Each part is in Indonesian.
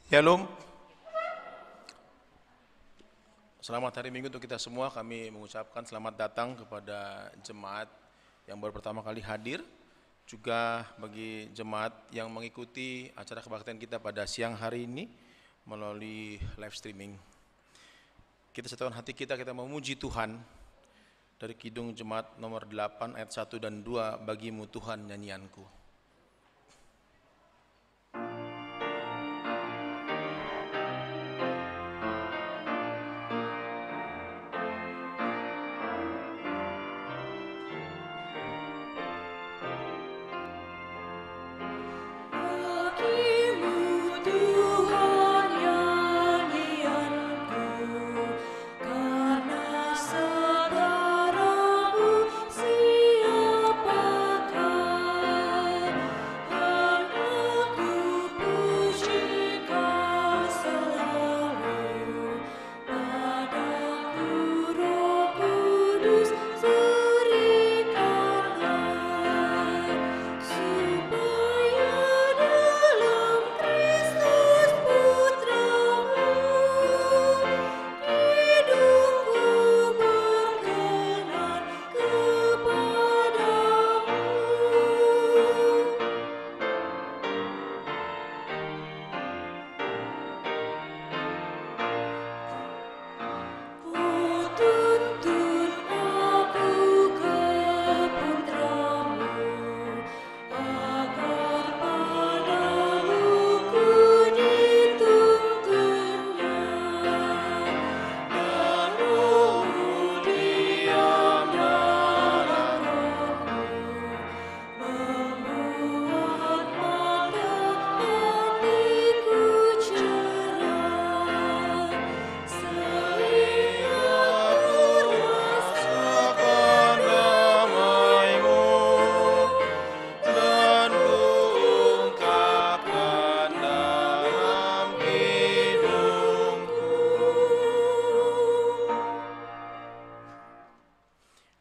Shalom. Selamat hari Minggu untuk kita semua. Kami mengucapkan selamat datang kepada jemaat yang baru pertama kali hadir, juga bagi jemaat yang mengikuti acara kebaktian kita pada siang hari ini melalui live streaming. Kita satukan hati kita memuji Tuhan dari Kidung Jemaat nomor 8 ayat 1 dan 2, bagimu Tuhan nyanyianku.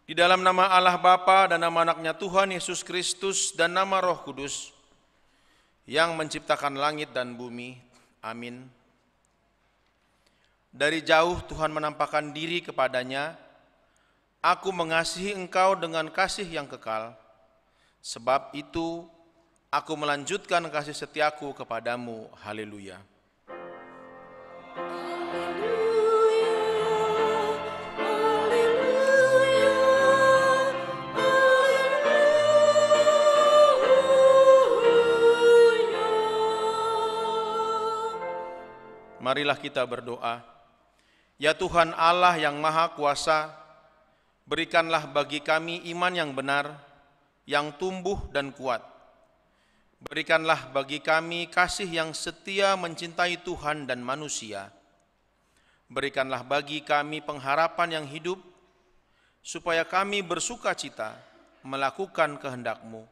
Di dalam nama Allah Bapa dan nama anaknya Tuhan Yesus Kristus dan nama Roh Kudus yang menciptakan langit dan bumi. Amin. Dari jauh Tuhan menampakkan diri kepadanya, aku mengasihi engkau dengan kasih yang kekal. Sebab itu aku melanjutkan kasih setiaku kepadamu. Haleluya. Marilah kita berdoa. Ya Tuhan Allah yang Maha Kuasa, berikanlah bagi kami iman yang benar, yang tumbuh dan kuat. Berikanlah bagi kami kasih yang setia mencintai Tuhan dan manusia. Berikanlah bagi kami pengharapan yang hidup, supaya kami bersuka cita melakukan kehendak-Mu.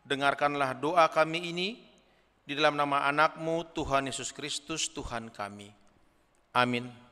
Dengarkanlah doa kami ini, di dalam nama anak-Mu Tuhan Yesus Kristus Tuhan kami. Amin.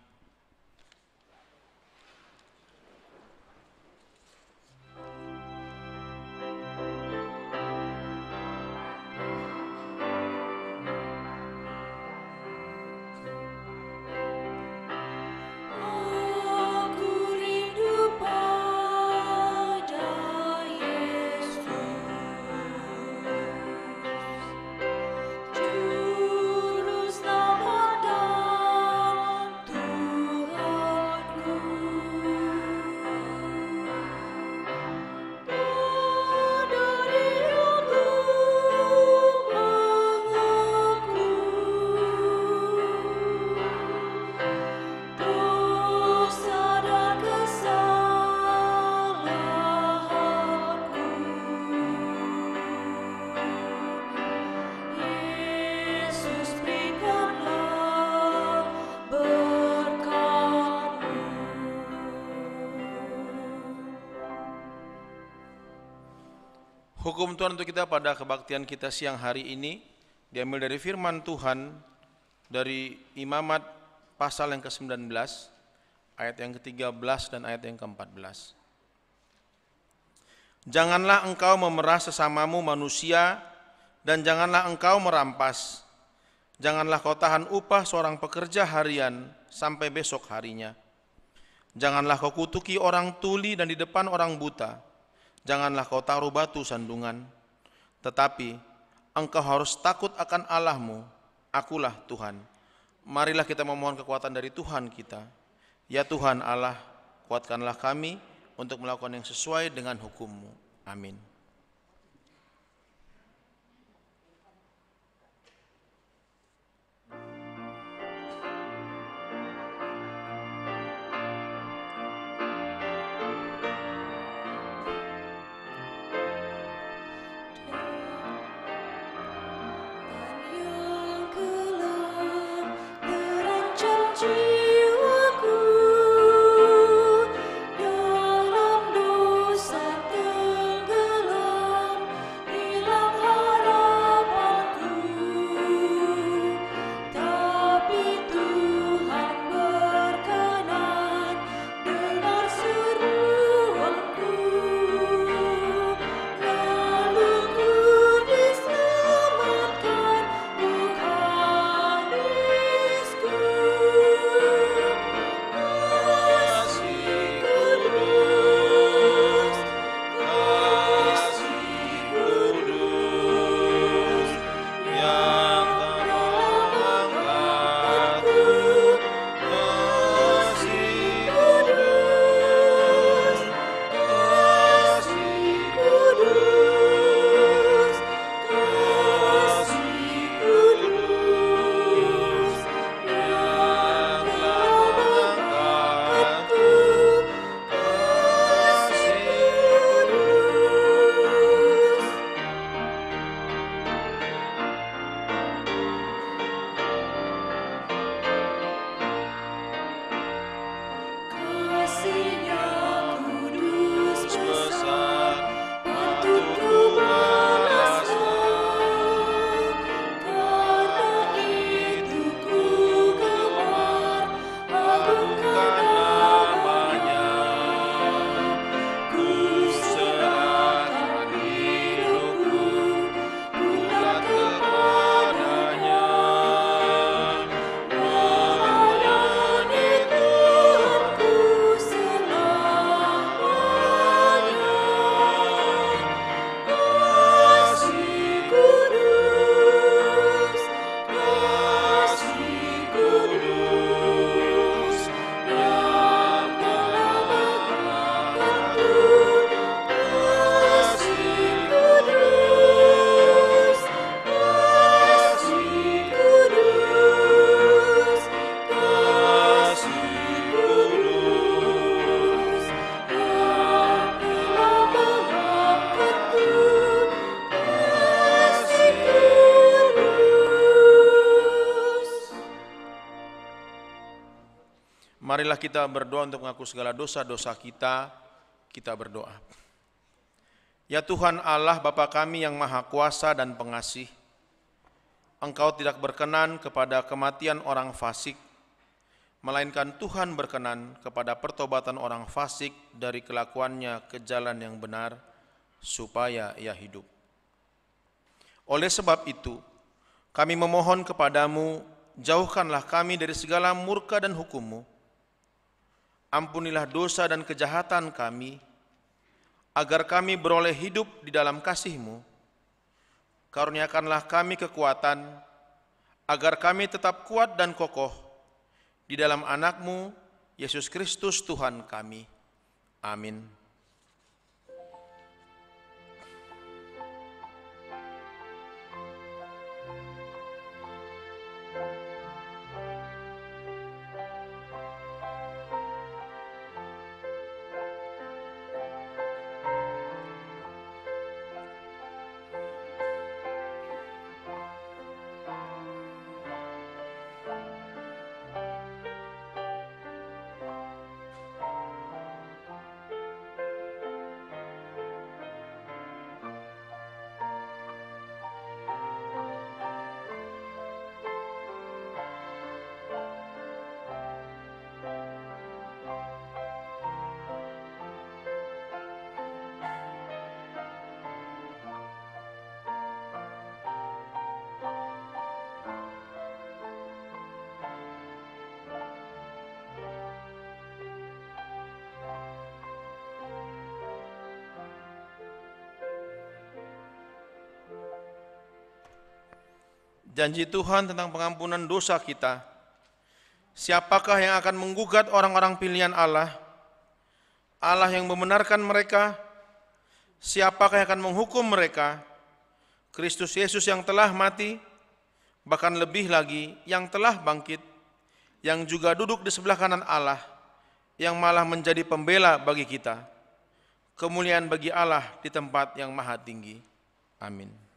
Hukum Tuhan untuk kita pada kebaktian kita siang hari ini diambil dari firman Tuhan dari Imamat pasal yang ke-19 ayat yang ke-13 dan ayat yang ke-14. Janganlah engkau memerah sesamamu manusia dan janganlah engkau merampas. Janganlah kau tahan upah seorang pekerja harian sampai besok harinya. Janganlah kau kutuki orang tuli dan di depan orang buta. Janganlah kau taruh batu sandungan. Tetapi engkau harus takut akan Allahmu. Akulah Tuhan. Marilah kita memohon kekuatan dari Tuhan kita. Ya Tuhan Allah, kuatkanlah kami untuk melakukan yang sesuai dengan hukum-Mu. Amin. Marilah kita berdoa untuk mengaku segala dosa-dosa kita. Kita berdoa. Ya Tuhan Allah Bapa kami yang Maha Kuasa dan Pengasih, Engkau tidak berkenan kepada kematian orang fasik, melainkan Tuhan berkenan kepada pertobatan orang fasik dari kelakuannya ke jalan yang benar, supaya ia hidup. Oleh sebab itu, kami memohon kepadamu, jauhkanlah kami dari segala murka dan hukum-Mu. Ampunilah dosa dan kejahatan kami, agar kami beroleh hidup di dalam kasih-Mu. Karuniakanlah kami kekuatan, agar kami tetap kuat dan kokoh di dalam Anak-Mu, Yesus Kristus Tuhan kami. Amin. janji Tuhan tentang pengampunan dosa kita. Siapakah yang akan menggugat orang-orang pilihan Allah? Allah yang membenarkan mereka. Siapakah yang akan menghukum mereka? Kristus Yesus yang telah mati, bahkan lebih lagi yang telah bangkit, yang juga duduk di sebelah kanan Allah, yang malah menjadi pembela bagi kita. Kemuliaan bagi Allah di tempat yang maha tinggi. Amin.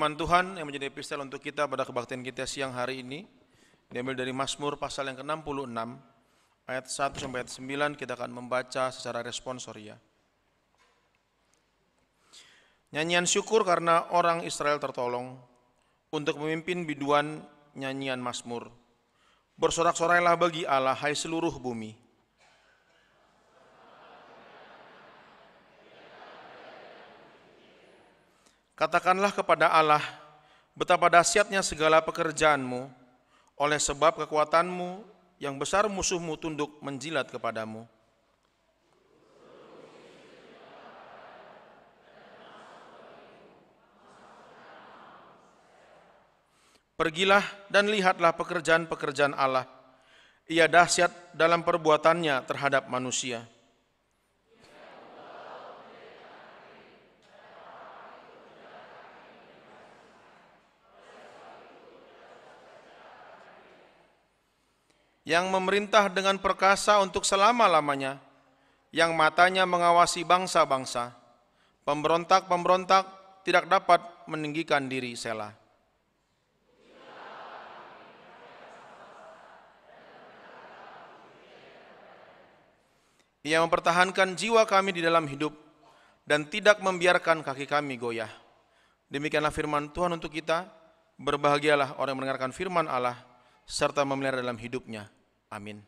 Firman Tuhan yang menjadi epistel untuk kita pada kebaktian kita siang hari ini diambil dari Mazmur pasal yang ke-66 ayat 1 sampai ayat 9. Kita akan membaca secara responsoria. Nyanyian syukur karena orang Israel tertolong, untuk memimpin biduan nyanyian Mazmur. Bersorak-sorailah bagi Allah, hai seluruh bumi. Katakanlah kepada Allah, betapa dahsyatnya segala pekerjaanmu, oleh sebab kekuatanmu yang besar musuhmu tunduk menjilat kepadamu. Pergilah dan lihatlah pekerjaan-pekerjaan Allah. Ia dahsyat dalam perbuatannya terhadap manusia. Yang memerintah dengan perkasa untuk selama-lamanya, yang matanya mengawasi bangsa-bangsa, pemberontak-pemberontak tidak dapat meninggikan diri Selah. Ia mempertahankan jiwa kami di dalam hidup dan tidak membiarkan kaki kami goyah. Demikianlah firman Tuhan untuk kita. Berbahagialah orang yang mendengarkan firman Allah serta memelihara dalam hidupnya. Amin.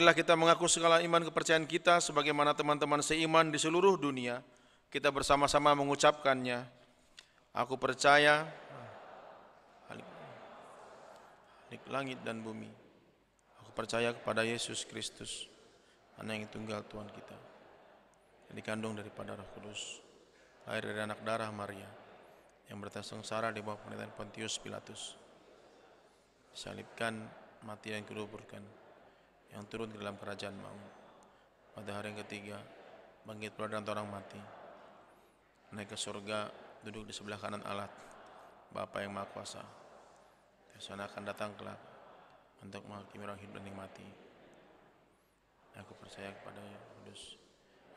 Marilah kita mengaku segala iman kepercayaan kita sebagaimana teman-teman seiman di seluruh dunia. Kita bersama-sama mengucapkannya. Aku percaya Halik langit dan bumi. Aku percaya kepada Yesus Kristus, Anak yang tunggal Tuhan kita, yang dikandung daripada Roh Kudus, lahir dari anak darah Maria, yang bersengsara di bawah pemerintahan Pontius Pilatus, disalibkan, mati dan dikuburkan, yang turun ke dalam kerajaan maut, pada hari yang ketiga bangkit pula dari antara orang mati, naik ke surga, duduk di sebelah kanan Allah Bapa yang Maha Kuasa. Dari sana akan datang kelak untuk menghakimi orang hidup dan yang mati. Aku percaya kepada yang kudus,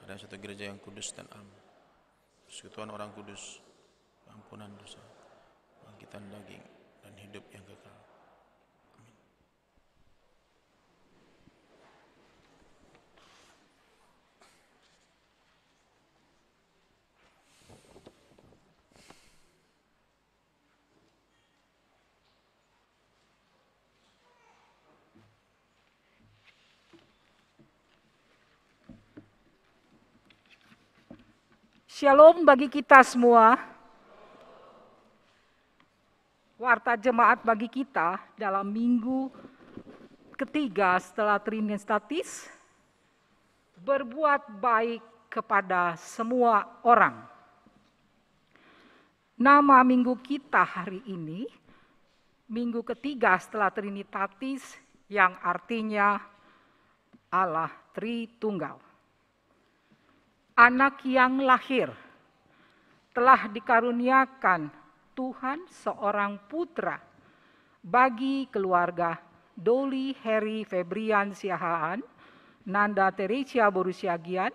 ada satu gereja yang kudus dan am, persekutuan orang kudus, ampunan dosa, bangkitan daging, dan hidup yang kekal. Amin. Shalom bagi kita semua. Warta jemaat bagi kita dalam minggu ketiga setelah Trinitatis, berbuat baik kepada semua orang. Nama minggu kita hari ini, minggu ketiga setelah Trinitatis, yang artinya Allah Tritunggal. Anak yang lahir telah dikaruniakan Tuhan seorang putra bagi keluarga Doli Heri Febrian Siahaan, Nanda Teresia Borusiagian,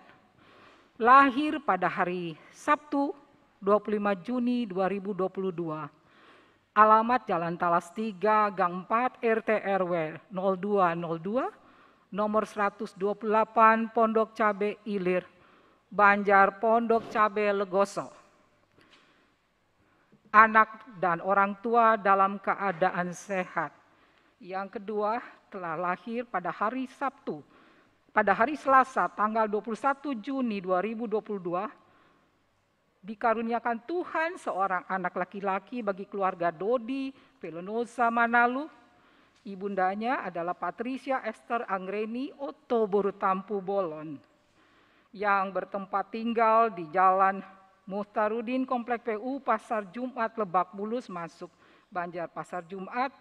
lahir pada hari Sabtu 25 Juni 2022. Alamat Jalan Talas 3, Gang 4, RT RW 0202, nomor 128, Pondok Cabe Ilir, Banjar Pondok Cabe Legoso. Anak dan orang tua dalam keadaan sehat. Yang kedua, telah lahir pada hari Sabtu, pada hari Selasa tanggal 21 Juni 2022, dikaruniakan Tuhan seorang anak laki-laki bagi keluarga Dodi Pelonosa Manalu. Ibundanya adalah Patricia Esther Anggreni Otto Borutampu Bolon, yang bertempat tinggal di Jalan Muhtarudin Komplek PU Pasar Jumat Lebak Bulus masuk Banjar Pasar Jumat.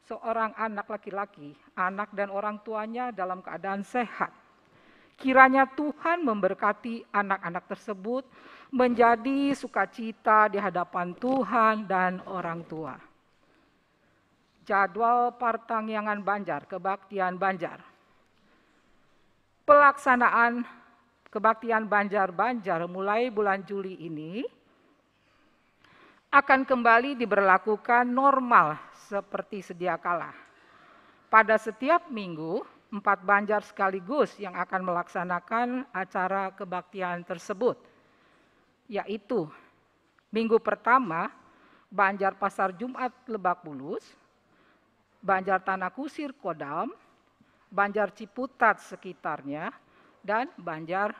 Seorang anak laki-laki, anak dan orang tuanya dalam keadaan sehat. Kiranya Tuhan memberkati anak-anak tersebut menjadi sukacita di hadapan Tuhan dan orang tua. Jadwal Partangyangan Banjar, Kebaktian Banjar. Pelaksanaan Kebaktian Banjar-Banjar mulai bulan Juli ini akan kembali diberlakukan normal seperti sedia kala. Pada setiap minggu, 4 banjar sekaligus yang akan melaksanakan acara kebaktian tersebut, yaitu minggu pertama, Banjar Pasar Jumat Lebak Bulus, Banjar Tanah Kusir Kodam, Banjar Ciputat sekitarnya, dan Banjar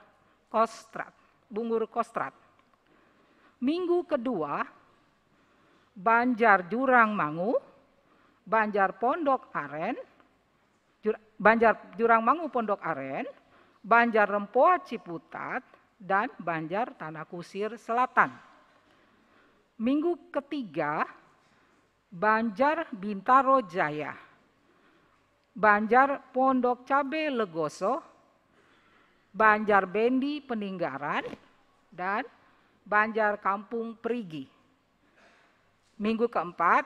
Kostrat, Bungur Kostrat. Minggu kedua, Banjar Jurang Mangu, Banjar Pondok Aren, Banjar Jurang Mangu Pondok Aren, Banjar Rempoa Ciputat, dan Banjar Tanah Kusir Selatan. Minggu ketiga, Banjar Bintaro Jaya, Banjar Pondok Cabe Legoso, Banjar Bendi Peninggaran, dan Banjar Kampung Perigi. Minggu keempat,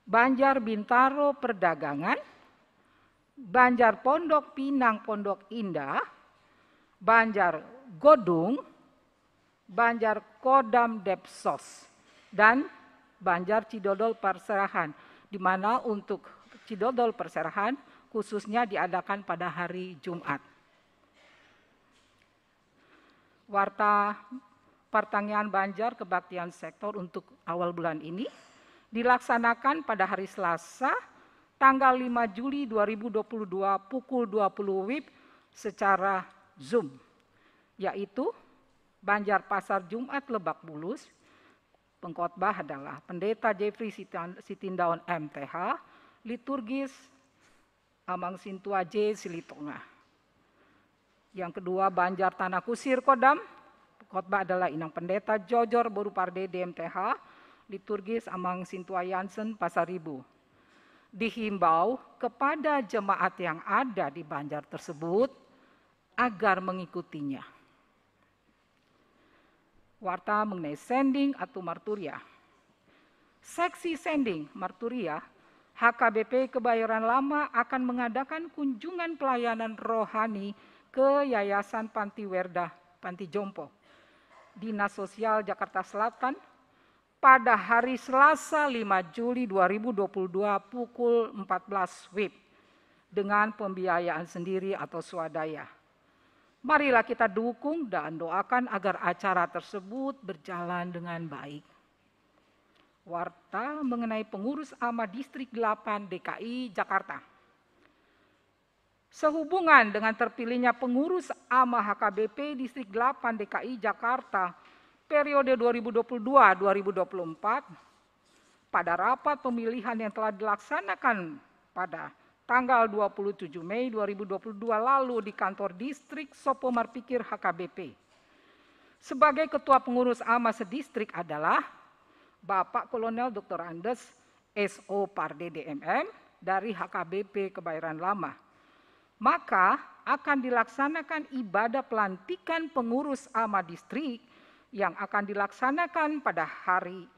Banjar Bintaro Perdagangan, Banjar Pondok Pinang Pondok Indah, Banjar Godung, Banjar Kodam Depsos, dan Banjar Cidodol Perserahan, di mana untuk Cidodol Perserahan khususnya diadakan pada hari Jumat. Warta Partangyangan Banjar Kebaktian Sektor untuk awal bulan ini dilaksanakan pada hari Selasa tanggal 5 Juli 2022 pukul 20 WIB secara Zoom, yaitu Banjarpasar Jumat Lebak Bulus. Pengkhotbah adalah Pendeta Jeffrey Sitindaun MTH, liturgis Amang Sintua J. Silitonga. Yang kedua Banjar Tanah Kusir Kodam, pengkhotbah adalah Inang Pendeta Jojor Boruparde DMTH, liturgis Amang Sintua Yansen Pasaribu. Dihimbau kepada jemaat yang ada di Banjar tersebut agar mengikutinya. Warta mengenai sending atau marturia. Seksi sending marturia, HKBP Kebayoran Lama akan mengadakan kunjungan pelayanan rohani ke Yayasan Panti Werda, Panti Jompo, Dinas Sosial Jakarta Selatan pada hari Selasa 5 Juli 2022 pukul 14 WIB dengan pembiayaan sendiri atau swadaya. Marilah kita dukung dan doakan agar acara tersebut berjalan dengan baik. Warta mengenai pengurus AMA Distrik 8 DKI Jakarta. Sehubungan dengan terpilihnya pengurus AMA HKBP Distrik 8 DKI Jakarta periode 2022-2024, pada rapat pemilihan yang telah dilaksanakan pada tanggal 27 Mei 2022 lalu di kantor distrik Sopo Marpikir HKBP. Sebagai ketua pengurus AMA sedistrik adalah Bapak Kolonel Dr. Andes SO Parde DMM dari HKBP Kebayoran Lama. Maka akan dilaksanakan ibadah pelantikan pengurus AMA distrik yang akan dilaksanakan pada hari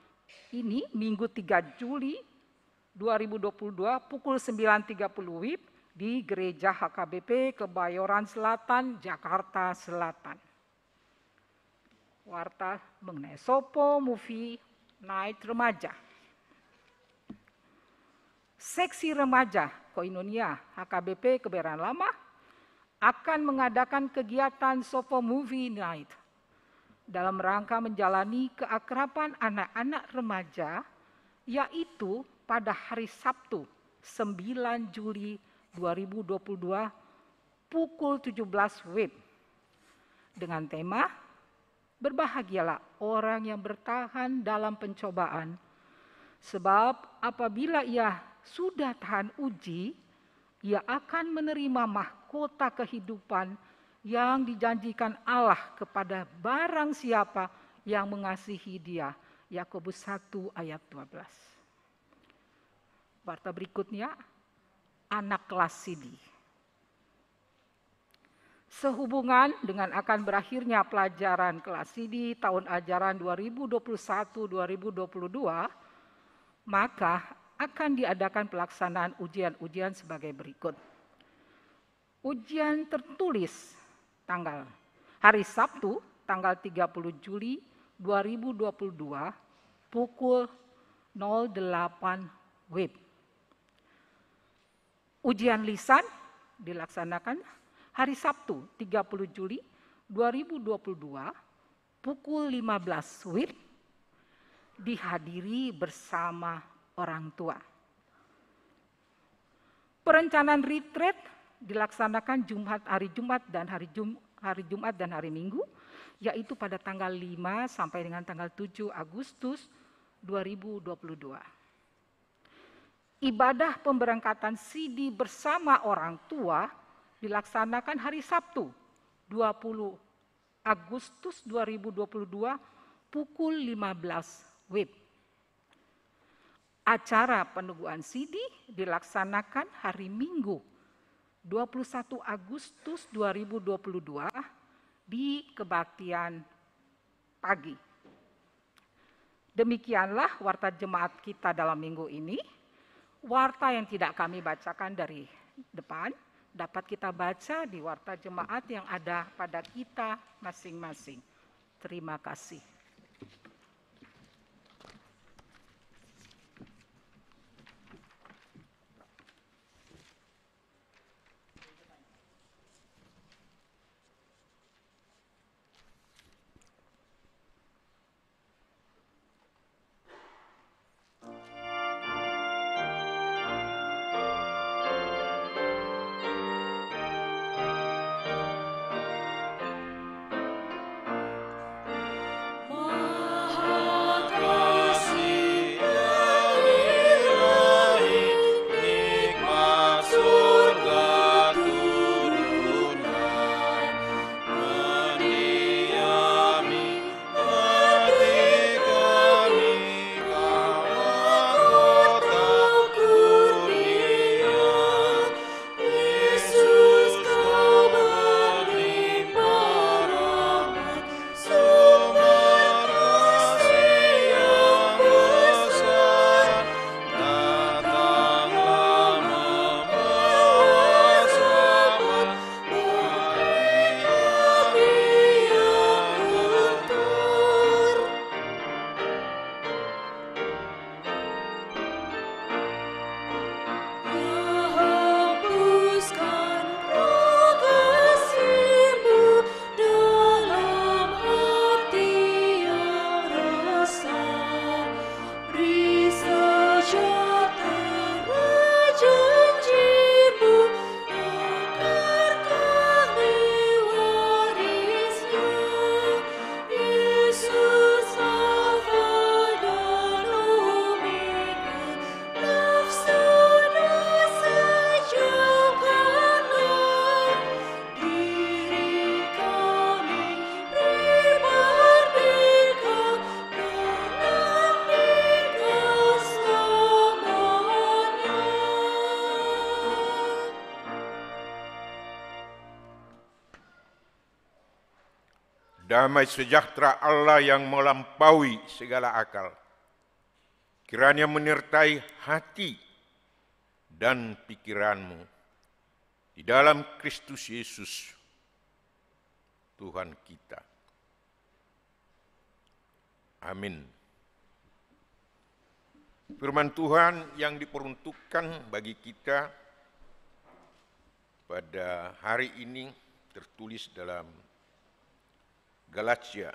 ini Minggu 3 Juli 2022 pukul 9.30 WIB di Gereja HKBP Kebayoran Selatan, Jakarta Selatan. Warta mengenai Sopo Movie Night Remaja. Seksi Remaja Koinonia HKBP Kebayoran Lama akan mengadakan kegiatan Sopo Movie Night dalam rangka menjalani keakraban anak-anak remaja, yaitu pada hari Sabtu 9 Juli 2022 pukul 17 WIB dengan tema Berbahagialah orang yang bertahan dalam pencobaan, sebab apabila ia sudah tahan uji, ia akan menerima mahkota kehidupan yang dijanjikan Allah kepada barang siapa yang mengasihi Dia. Yakobus 1 ayat 12. Warta berikutnya, anak kelas CD. Sehubungan dengan akan berakhirnya pelajaran kelas CD tahun ajaran 2021-2022, maka akan diadakan pelaksanaan ujian-ujian sebagai berikut. Ujian tertulis tanggal hari Sabtu tanggal 30 Juli 2022 pukul 08 WIB. Ujian lisan dilaksanakan hari Sabtu 30 Juli 2022 pukul 15 WIB dihadiri bersama orang tua. Perencanaan retreat dilaksanakan hari Jumat dan hari Minggu, yaitu pada tanggal 5 sampai dengan tanggal 7 Agustus 2022. Ibadah pemberangkatan CD bersama orang tua dilaksanakan hari Sabtu 20 Agustus 2022 pukul 15 WIB. Acara peneguhan CD dilaksanakan hari Minggu 21 Agustus 2022 di kebaktian pagi. Demikianlah warta jemaat kita dalam minggu ini. Warta yang tidak kami bacakan dari depan dapat kita baca di warta jemaat yang ada pada kita masing-masing. Terima kasih. damai sejahtera Allah yang melampaui segala akal kiranya menyertai hati dan pikiranmu di dalam Kristus Yesus Tuhan kita. Amin. Firman Tuhan yang diperuntukkan bagi kita pada hari ini tertulis dalam Galatia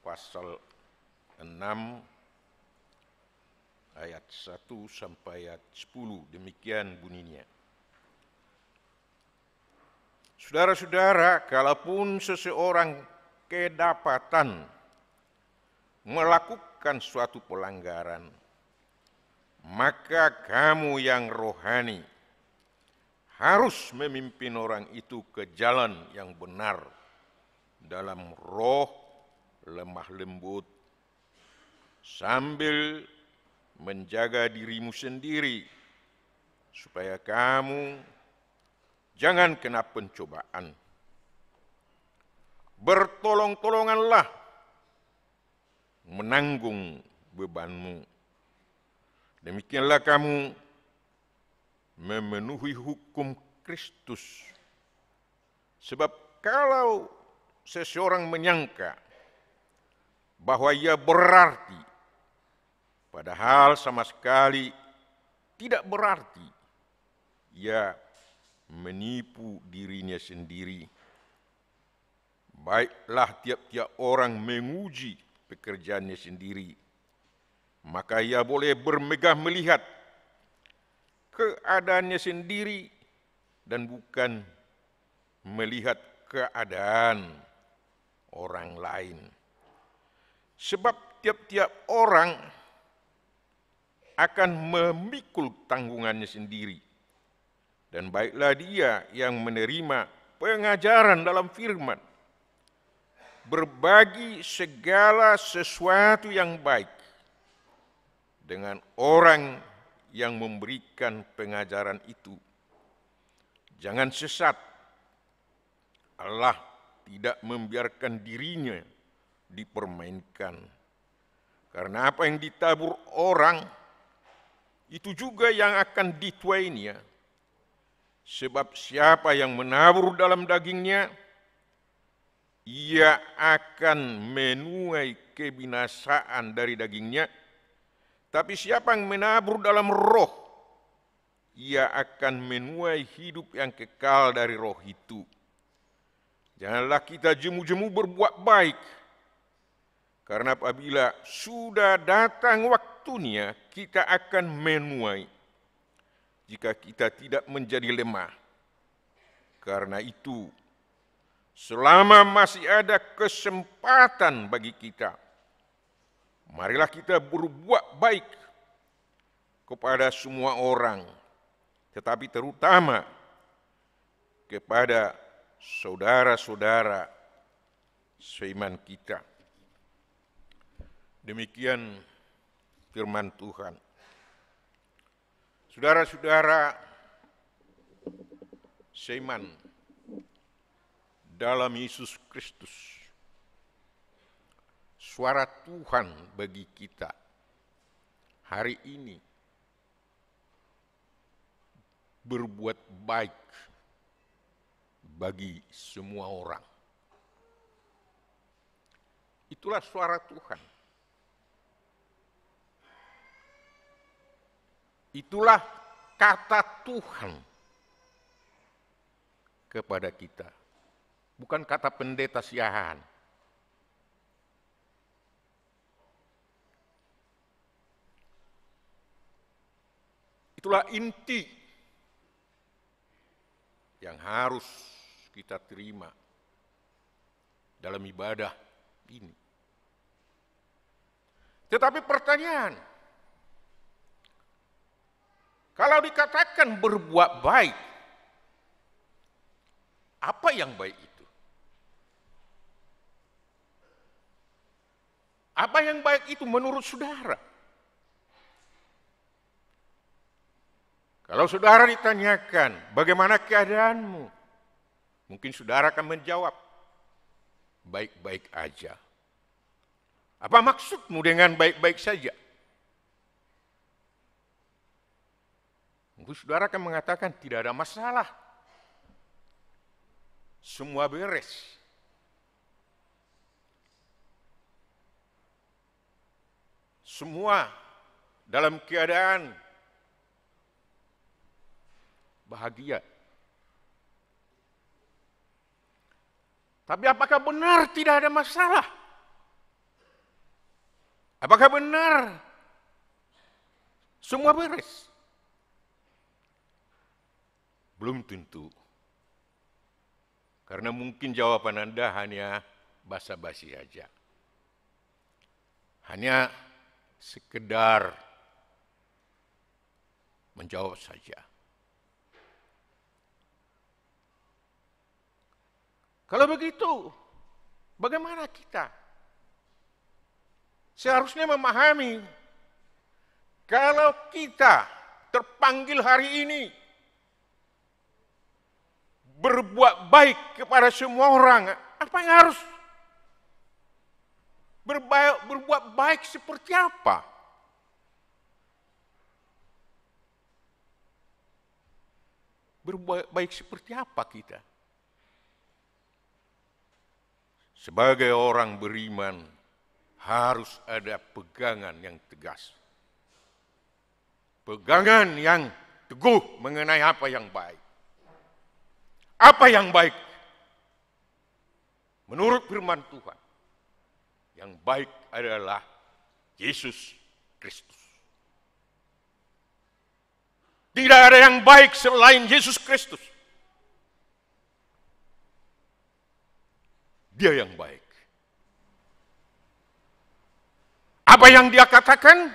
pasal 6 ayat 1 sampai ayat 10. Demikian bunyinya. Saudara-saudara, kalaupun seseorang kedapatan melakukan suatu pelanggaran, maka kamu yang rohani harus memimpin orang itu ke jalan yang benar dalam roh lemah lembut, sambil menjaga dirimu sendiri supaya kamu jangan kena pencobaan. Bertolong-tolonganlah menanggung bebanmu. Demikianlah kamu memenuhi hukum Kristus. Sebab kalau seseorang menyangka bahwa ia berarti, padahal sama sekali tidak berarti, ia menipu dirinya sendiri. Baiklah tiap-tiap orang menguji pekerjaannya sendiri, maka ia boleh bermegah melihat keadaannya sendiri dan bukan melihat keadaan orang lain. Sebab tiap-tiap orang akan memikul tanggungannya sendiri, dan baiklah dia yang menerima pengajaran dalam firman, berbagi segala sesuatu yang baik dengan orang yang memberikan pengajaran itu. Jangan sesat. Allah tidak membiarkan dirinya dipermainkan. Karena apa yang ditabur orang, itu juga yang akan dituainya. Sebab siapa yang menabur dalam dagingnya, ia akan menuai kebinasaan dari dagingnya. Tapi siapa yang menabur dalam roh, ia akan menuai hidup yang kekal dari roh itu. Janganlah kita jemu-jemu berbuat baik, karena apabila sudah datang waktunya, kita akan menuai jika kita tidak menjadi lemah. Karena itu, selama masih ada kesempatan bagi kita, marilah kita berbuat baik kepada semua orang, tetapi terutama kepada saudara-saudara seiman kita. Demikian firman Tuhan. Saudara-saudara seiman dalam Yesus Kristus, suara Tuhan bagi kita hari ini berbuat baik bagi semua orang. Itulah suara Tuhan. Itulah kata Tuhan kepada kita. Bukan kata pendeta Siahaan. Itulah inti yang harus kita terima dalam ibadah ini. Tetapi pertanyaan, kalau dikatakan berbuat baik, apa yang baik itu? Apa yang baik itu menurut saudara? Kalau saudara ditanyakan, bagaimana keadaanmu? Mungkin saudara akan menjawab, baik-baik aja. Apa maksudmu dengan baik-baik saja? Saudara akan mengatakan tidak ada masalah. Semua beres. Semua dalam keadaan bahagia. Tapi apakah benar tidak ada masalah? Apakah benar semua beres? Belum tentu. Karena mungkin jawaban Anda hanya basa-basi saja. Hanya sekedar menjawab saja. Kalau begitu, bagaimana kita? Seharusnya memahami kalau kita terpanggil hari ini berbuat baik kepada semua orang, apa yang harus berbuat baik seperti apa? Berbuat baik seperti apa kita? Sebagai orang beriman harus ada pegangan yang tegas. Pegangan yang teguh mengenai apa yang baik. Apa yang baik? Menurut firman Tuhan, yang baik adalah Yesus Kristus. Tidak ada yang baik selain Yesus Kristus. Dia yang baik. Apa yang dia katakan?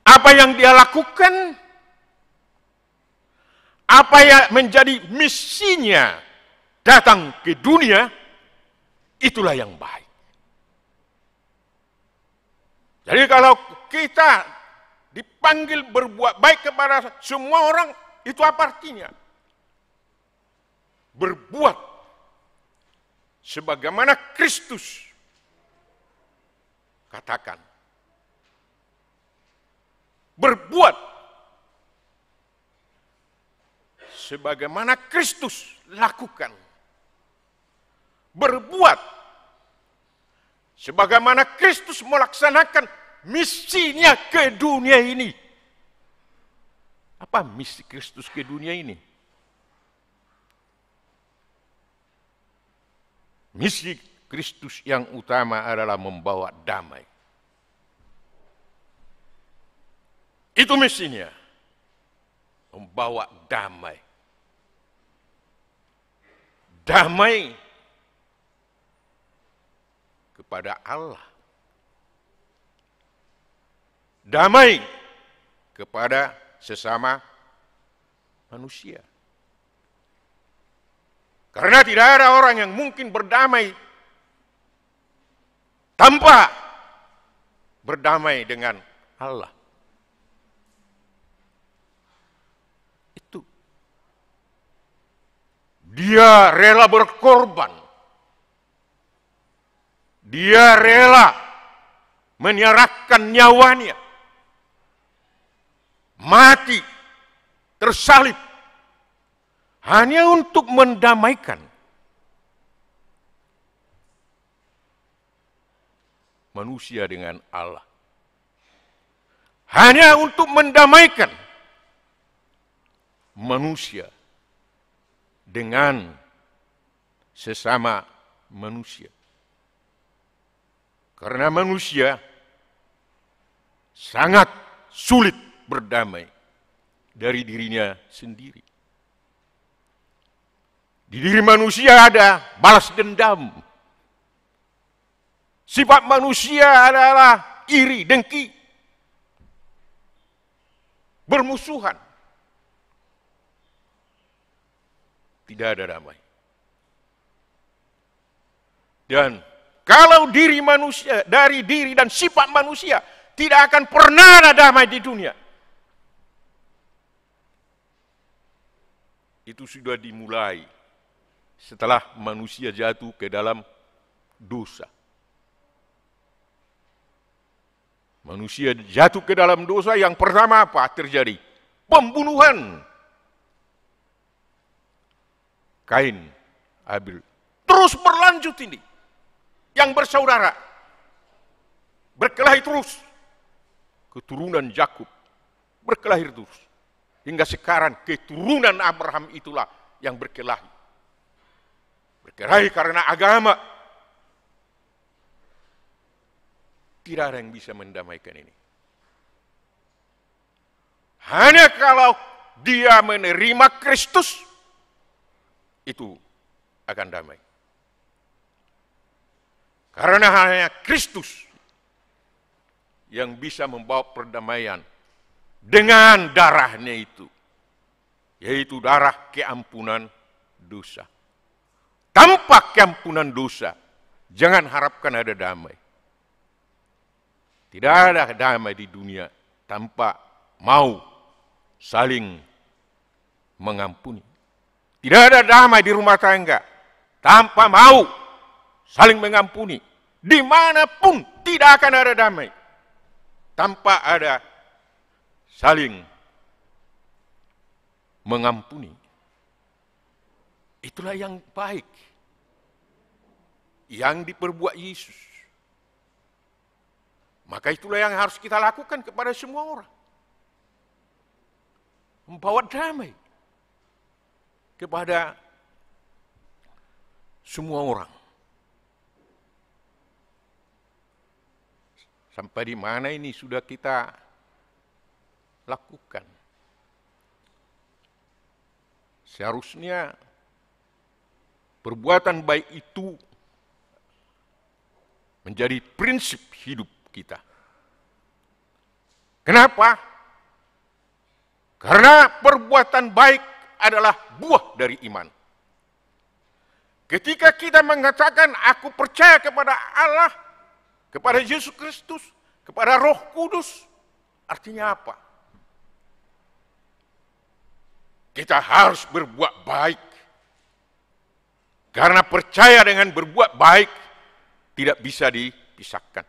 Apa yang dia lakukan? Apa yang menjadi misinya datang ke dunia, itulah yang baik. Jadi kalau kita dipanggil berbuat baik kepada semua orang, itu apa artinya? Berbuat sebagaimana Kristus katakan. Berbuat sebagaimana Kristus lakukan. Berbuat sebagaimana Kristus melaksanakan misinya ke dunia ini. Apa misi Kristus ke dunia ini? Misi Kristus yang utama adalah membawa damai. Itu misinya. Membawa damai. Damai kepada Allah. Damai kepada sesama manusia. Karena tidak ada orang yang mungkin berdamai tanpa berdamai dengan Allah. Itu. Dia rela berkorban. Dia rela menyerahkan nyawanya. Mati, tersalib. Hanya untuk mendamaikan manusia dengan Allah. Hanya untuk mendamaikan manusia dengan sesama manusia. Karena manusia sangat sulit berdamai dari dirinya sendiri. Di diri manusia ada balas dendam. Sifat manusia adalah iri, dengki, bermusuhan. Tidak ada damai. Dan kalau diri manusia, dari diri dan sifat manusia, tidak akan pernah ada damai di dunia. Itu sudah dimulai setelah manusia jatuh ke dalam dosa. Manusia jatuh ke dalam dosa, yang pertama apa terjadi? Pembunuhan. Kain, Habil. Terus berlanjut ini. Yang bersaudara. Berkelahi terus. Keturunan Yakub berkelahi terus. Hingga sekarang keturunan Abraham itulah yang berkelahi. Berkelahi karena agama. Tidak ada yang bisa mendamaikan ini. Hanya kalau dia menerima Kristus, itu akan damai. Karena hanya Kristus yang bisa membawa perdamaian dengan darahnya itu, yaitu darah keampunan dosa. Tanpa keampunan dosa, jangan harapkan ada damai. Tidak ada damai di dunia tanpa mau saling mengampuni. Tidak ada damai di rumah tangga tanpa mau saling mengampuni. Dimanapun tidak akan ada damai tanpa ada saling mengampuni. Itulah yang baik yang diperbuat Yesus. Maka itulah yang harus kita lakukan kepada semua orang. Membawa damai kepada semua orang. Sampai di mana ini sudah kita lakukan. Seharusnya perbuatan baik itu menjadi prinsip hidup kita. Kenapa? Karena perbuatan baik adalah buah dari iman. Ketika kita mengatakan aku percaya kepada Allah, kepada Yesus Kristus, kepada Roh Kudus, artinya apa? Kita harus berbuat baik. Karena percaya dengan berbuat baik tidak bisa dipisahkan.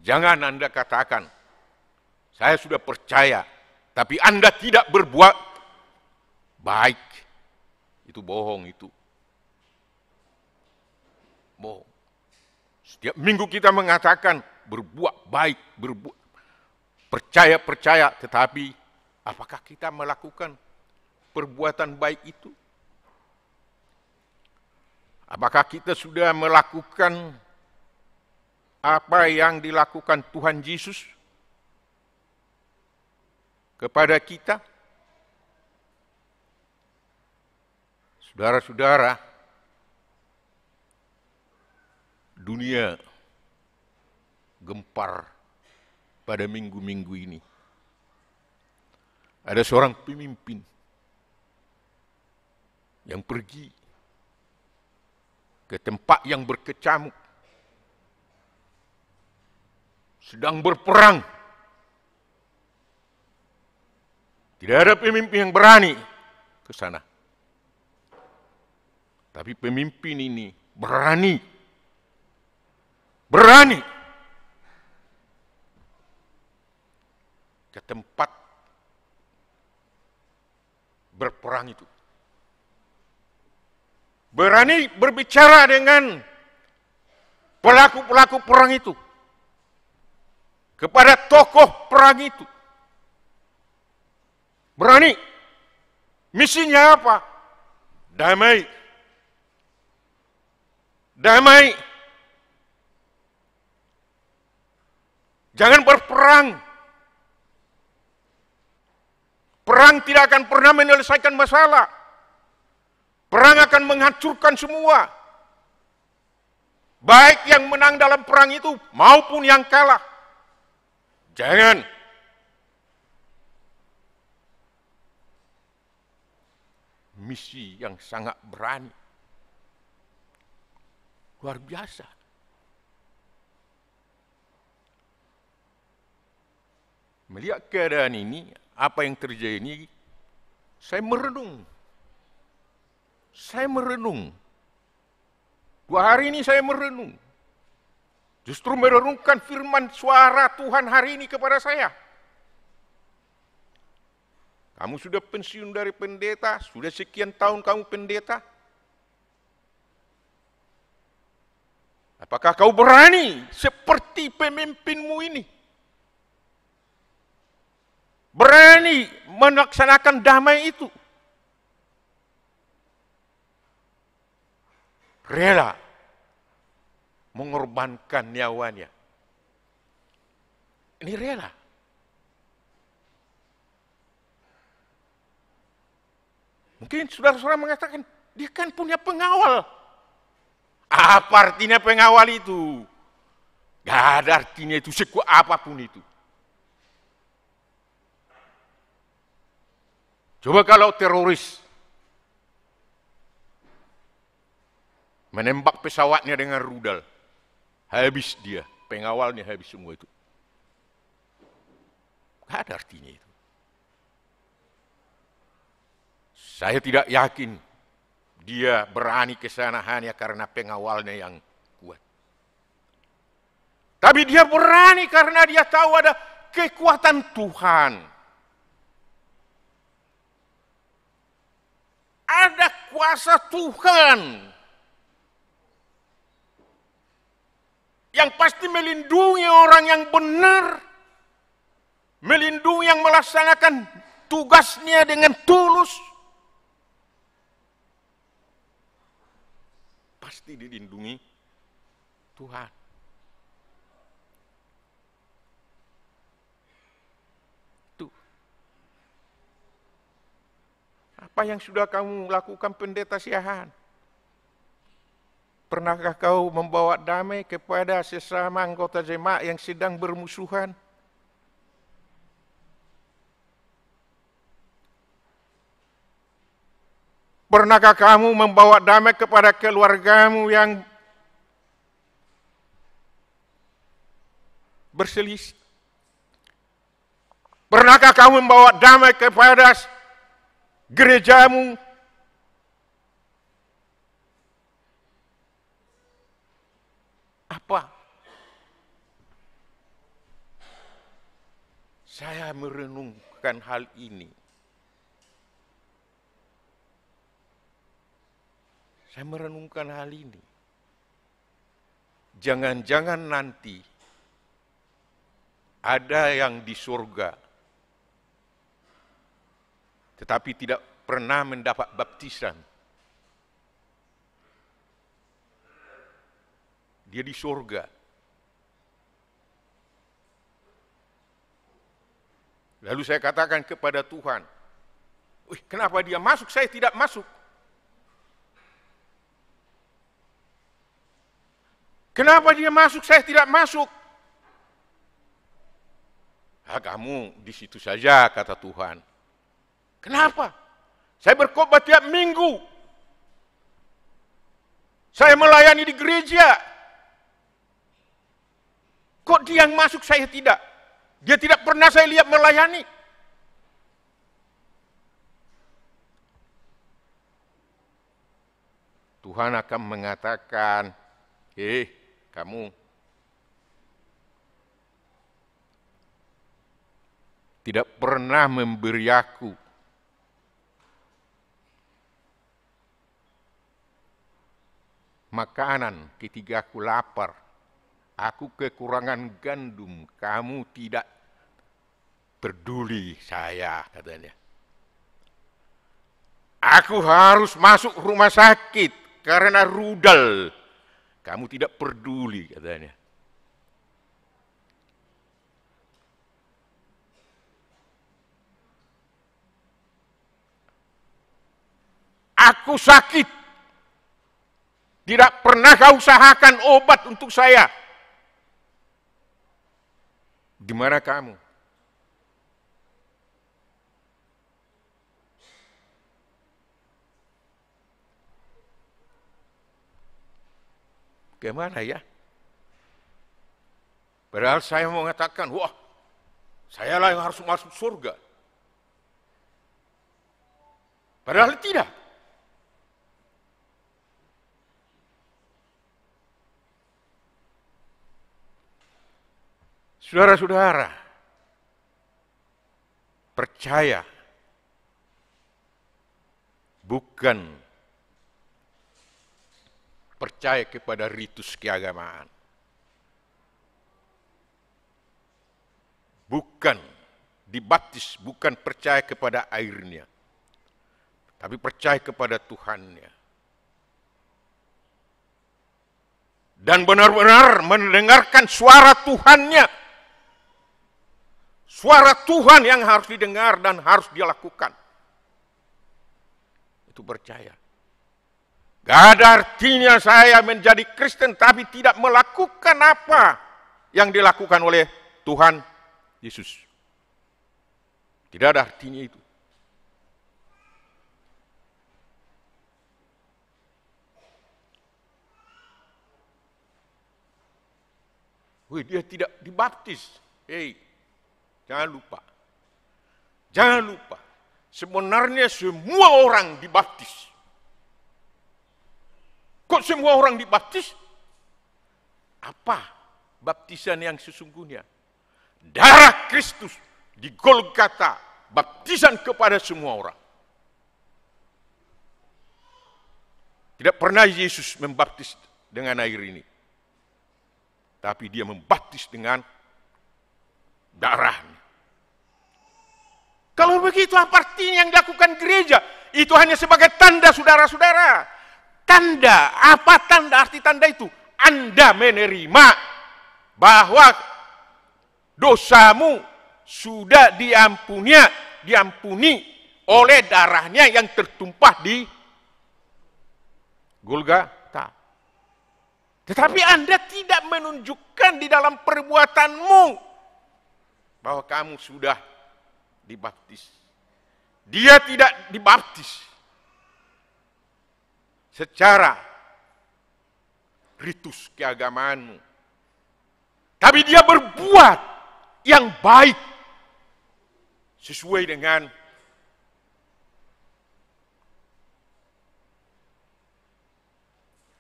Jangan Anda katakan, saya sudah percaya, tapi Anda tidak berbuat baik. Itu bohong itu. Bohong. Setiap minggu kita mengatakan berbuat baik, berbuat percaya, tetapi apakah kita melakukan perbuatan baik itu? Apakah kita sudah melakukan apa yang dilakukan Tuhan Yesus kepada kita? Saudara-saudara, dunia gempar pada minggu-minggu ini. Ada seorang pemimpin yang pergi ke tempat yang berkecamuk, sedang berperang. Tidak ada pemimpin yang berani ke sana. Tapi pemimpin ini berani ke tempat berperang itu. Berani berbicara dengan pelaku-pelaku perang itu. Kepada tokoh perang itu. Berani. Misinya apa? Damai. Damai. Jangan berperang. Perang tidak akan pernah menyelesaikan masalah. Perang akan menghancurkan semua. Baik yang menang dalam perang itu maupun yang kalah. Jangan. Misi yang sangat berani. Luar biasa. Melihat keadaan ini, apa yang terjadi ini, saya merenung. saya merenung. 2 hari ini saya merenung. Justru merenungkan firman suara Tuhan hari ini kepada saya. Kamu sudah pensiun dari pendeta, sudah sekian tahun kamu pendeta. Apakah kau berani seperti pemimpinmu ini? Berani melaksanakan damai itu? Rela mengorbankan nyawanya. Ini rela. Mungkin saudara-saudara mengatakan, dia kan punya pengawal. Apa artinya pengawal itu? Gak ada artinya itu, sekuat apapun itu. Coba kalau teroris menembak pesawatnya dengan rudal, habis dia, pengawalnya habis semua itu. Gak ada artinya itu. Saya tidak yakin dia berani ke sana hanya karena pengawalnya yang kuat. Tapi dia berani karena dia tahu ada kekuatan Tuhan. Ada kuasa Tuhan yang pasti melindungi orang yang benar, melindungi yang melaksanakan tugasnya dengan tulus. Pasti dilindungi Tuhan. Itu. Apa yang sudah kamu lakukan pendeta Siahaan? Pernahkah kau membawa damai kepada sesama anggota jemaat yang sedang bermusuhan? Pernahkah kamu membawa damai kepada keluargamu yang berselisih? Pernahkah kamu membawa damai kepada gerejamu? Apa? Saya merenungkan hal ini. Saya merenungkan hal ini. Jangan-jangan nanti ada yang di surga, tetapi tidak pernah mendapat baptisan. Dia di surga. Lalu saya katakan kepada Tuhan, kenapa dia masuk, saya tidak masuk? Kenapa dia masuk, saya tidak masuk? Kamu di situ saja, kata Tuhan. Kenapa? Saya berkhotbah tiap minggu. Saya melayani di gereja. Kok dia yang masuk, saya tidak? Dia tidak pernah saya lihat melayani. Tuhan akan mengatakan, kamu tidak pernah memberi aku makanan ketika aku lapar. Aku kekurangan gandum, kamu tidak peduli saya, katanya. Aku harus masuk rumah sakit karena rudal. Kamu tidak peduli, katanya. Aku sakit. Tidak pernah kau usahakan obat untuk saya. Di mana kamu? Gimana ya? Padahal saya mau mengatakan, wah, saya lah yang harus masuk surga. Padahal tidak. Saudara-saudara, percaya bukan percaya kepada ritus keagamaan. Bukan dibaptis, bukan percaya kepada airnya, tapi percaya kepada Tuhannya. Dan benar-benar mendengarkan suara Tuhannya. Suara Tuhan yang harus didengar dan harus dilakukan. Itu percaya. Gak ada artinya saya menjadi Kristen tapi tidak melakukan apa yang dilakukan oleh Tuhan Yesus. Tidak ada artinya itu. Dia tidak dibaptis. Hei, jangan lupa. Jangan lupa. Sebenarnya semua orang dibaptis. Kok semua orang dibaptis? Apa baptisan yang sesungguhnya? Darah Kristus di Golgota, baptisan kepada semua orang. Tidak pernah Yesus membaptis dengan air ini. Tapi dia membaptis dengan darahnya. Kalau begitu apa artinya yang dilakukan gereja? Itu hanya sebagai tanda, saudara-saudara. Tanda, apa tanda? Arti tanda itu? Anda menerima bahwa dosamu sudah diampuni oleh darahnya yang tertumpah di Golgota. Tetapi Anda tidak menunjukkan di dalam perbuatanmu bahwa kamu sudah dibaptis. Dia tidak dibaptis secara ritus keagamaanmu. Tapi dia berbuat yang baik sesuai dengan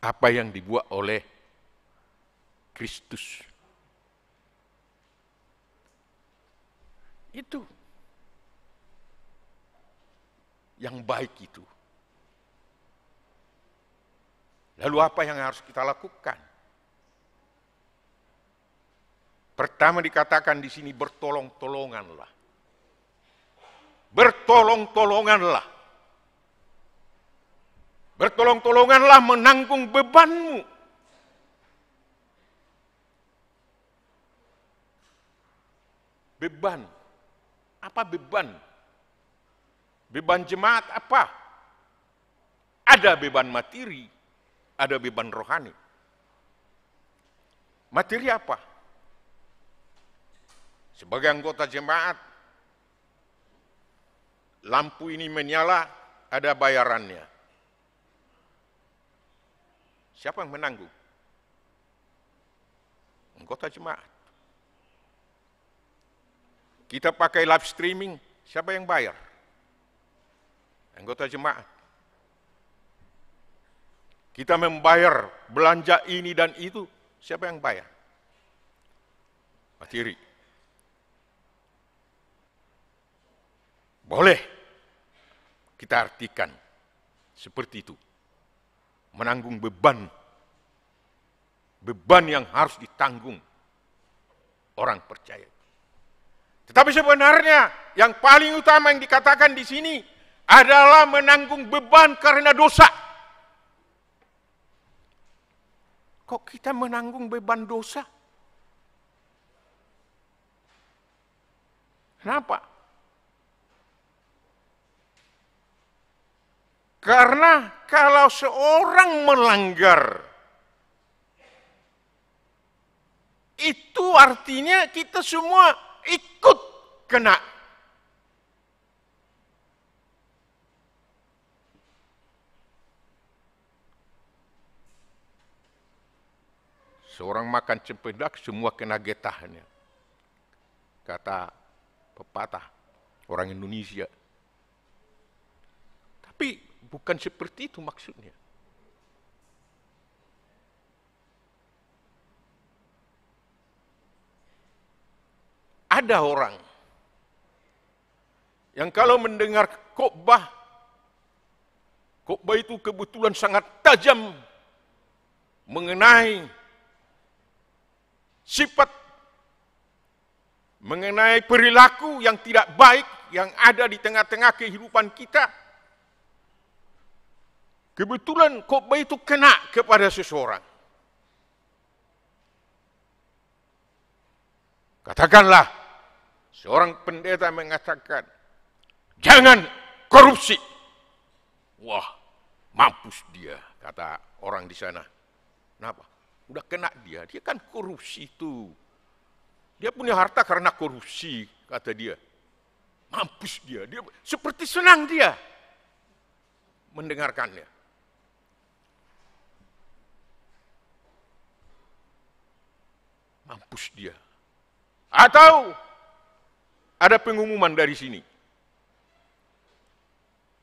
apa yang dibuat oleh Kristus. Itu yang baik itu. Lalu apa yang harus kita lakukan? Pertama dikatakan di sini bertolong-tolonganlah. Bertolong-tolonganlah. Bertolong-tolonganlah menanggung bebanmu. Beban. Apa beban? Beban jemaat apa? Ada beban materi, ada beban rohani. Materi apa? Sebagai anggota jemaat, lampu ini menyala, ada bayarannya. Siapa yang menanggung? Anggota jemaat. Kita pakai live streaming, siapa yang bayar? Anggota jemaat. Kita membayar belanja ini dan itu, siapa yang bayar? Materi. Boleh kita artikan seperti itu. Menanggung beban. Beban yang harus ditanggung orang percaya. Tetapi sebenarnya yang paling utama yang dikatakan di sini adalah menanggung beban karena dosa. Kok kita menanggung beban dosa? Kenapa? Karena kalau seorang melanggar, itu artinya kita semua ikut kena. Seorang makan cempedak, semua kena getahnya. Kata pepatah orang Indonesia. Tapi bukan seperti itu maksudnya. ada orang yang kalau mendengar khotbah itu kebetulan sangat tajam mengenai sifat, mengenai perilaku yang tidak baik yang ada di tengah-tengah kehidupan kita. Kebetulan khotbah itu kena kepada seseorang. Katakanlah, seorang pendeta mengatakan, jangan korupsi. Wah, mampus dia, kata orang di sana. Kenapa? Udah kena dia kan korupsi itu. Dia punya harta karena korupsi, kata dia. Mampus dia seperti senang dia mendengarkannya. Mampus dia. Atau ada pengumuman dari sini.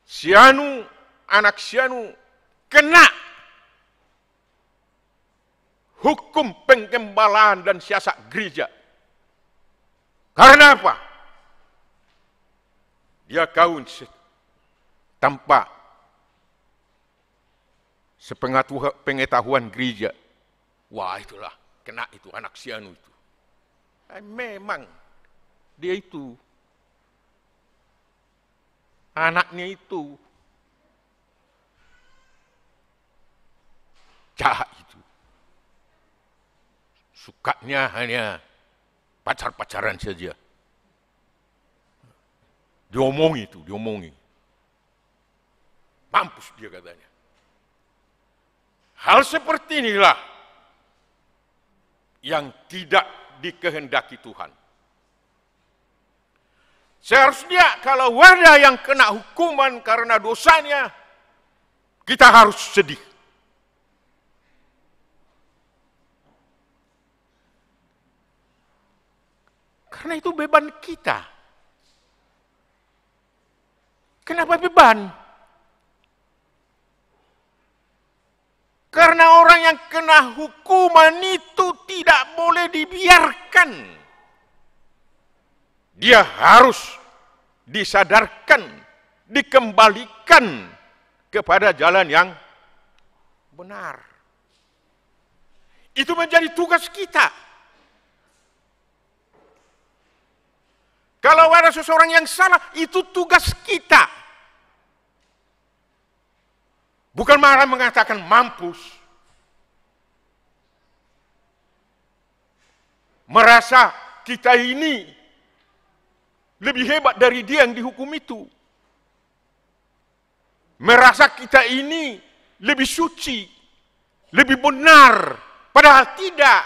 Sianu, anak sianu kena hukum penggembalaan dan siasat gereja. Karena apa? Dia kawin tanpa sepengetahuan gereja. Wah, itulah kena itu anak sianu itu. Memang dia itu anaknya itu jahat itu. Sukanya hanya pacar-pacaran saja. Diomongi. Mampus dia katanya. Hal seperti inilah yang tidak dikehendaki Tuhan. Seharusnya kalau ada yang kena hukuman karena dosanya, kita harus sedih. Karena itu beban kita. Kenapa beban? Karena orang yang kena hukuman itu tidak boleh dibiarkan. Dia harus disadarkan, dikembalikan kepada jalan yang benar. Itu menjadi tugas kita. Kalau ada seseorang yang salah, itu tugas kita. Bukan malah mengatakan mampus. Merasa kita ini lebih hebat dari dia yang dihukum itu. Merasa kita ini lebih suci, lebih benar. Padahal tidak.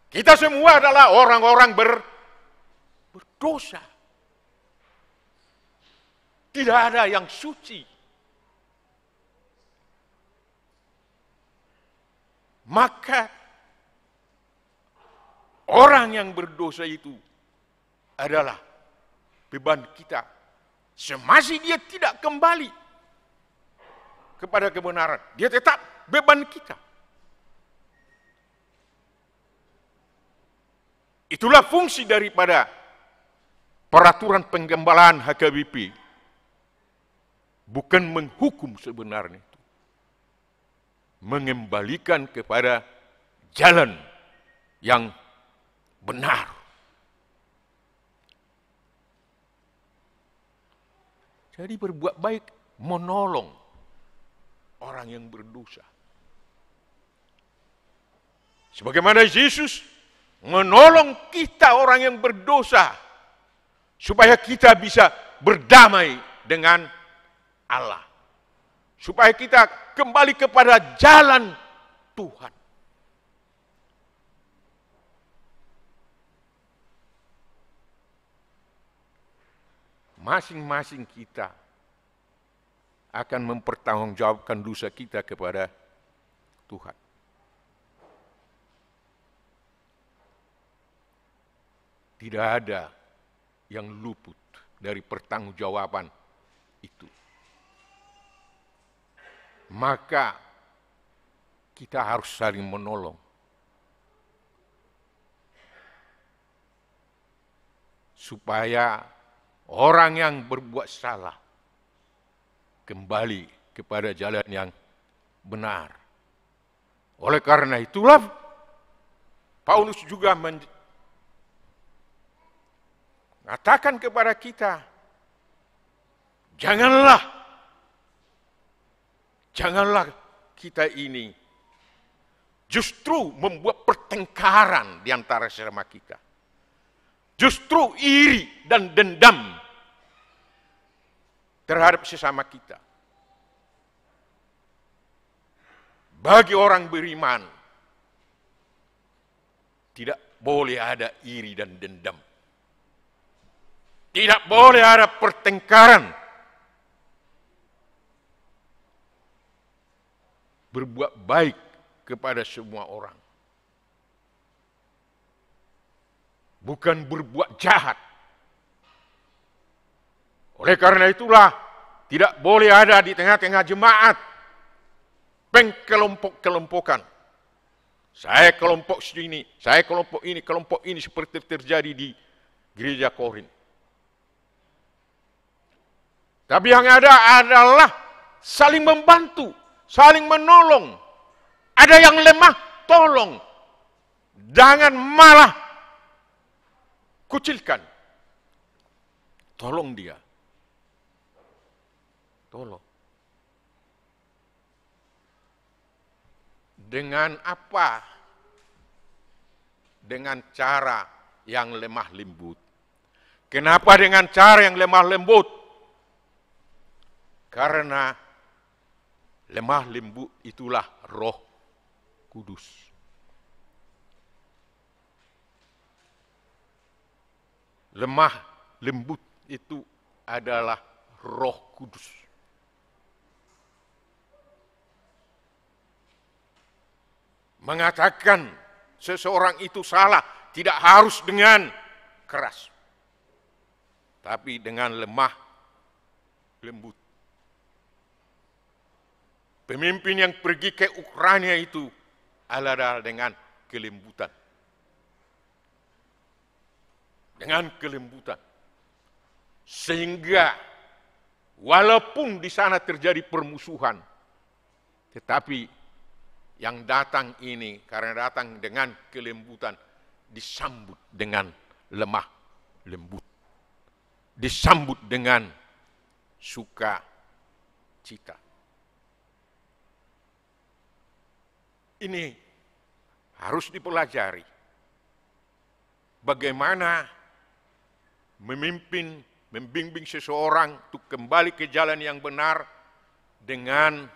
Kita semua adalah orang-orang berdosa. Tidak ada yang suci. Maka orang yang berdosa itu adalah beban kita. Semasa dia tidak kembali kepada kebenaran, dia tetap beban kita. Itulah fungsi daripada peraturan penggembalaan HKBP. Bukan menghukum sebenarnya. Mengembalikan kepada jalan yang benar. Jadi berbuat baik, menolong orang yang berdosa. Sebagaimana Yesus menolong kita orang yang berdosa, supaya kita bisa berdamai dengan Allah. Supaya kita kembali kepada jalan Tuhan. Masing-masing kita akan mempertanggungjawabkan dosa kita kepada Tuhan. Tidak ada yang luput dari pertanggungjawaban itu. Maka kita harus saling menolong. supaya orang yang berbuat salah kembali kepada jalan yang benar. Oleh karena itulah Paulus juga mengatakan kepada kita, janganlah kita ini justru membuat pertengkaran di antara sesama kita. Justru iri dan dendam terhadap sesama kita. Bagi orang beriman, tidak boleh ada iri dan dendam. Tidak boleh ada pertengkaran. Berbuat baik kepada semua orang. Bukan berbuat jahat. Oleh karena itulah, tidak boleh ada di tengah-tengah jemaat pengkelompok-kelompokan. Saya kelompok sini, saya kelompok ini seperti terjadi di gereja Korin. Tapi yang ada adalah saling membantu, saling menolong. Ada yang lemah, tolong. Jangan malah kucilkan. Tolong dia. Tolong. Dengan apa? Dengan cara yang lemah lembut. Kenapa dengan cara yang lemah lembut? Karena lemah lembut itulah Roh Kudus. Lemah lembut itu adalah Roh Kudus. Mengatakan seseorang itu salah tidak harus dengan keras, tapi dengan lemah lembut. Pemimpin yang pergi ke Ukraina itu adalah dengan kelembutan. Dengan kelembutan. Sehingga walaupun di sana terjadi permusuhan, tetapi yang datang ini karena datang dengan kelembutan disambut dengan lemah lembut. Disambut dengan sukacita. Ini harus dipelajari. Bagaimana membimbing seseorang untuk kembali ke jalan yang benar dengan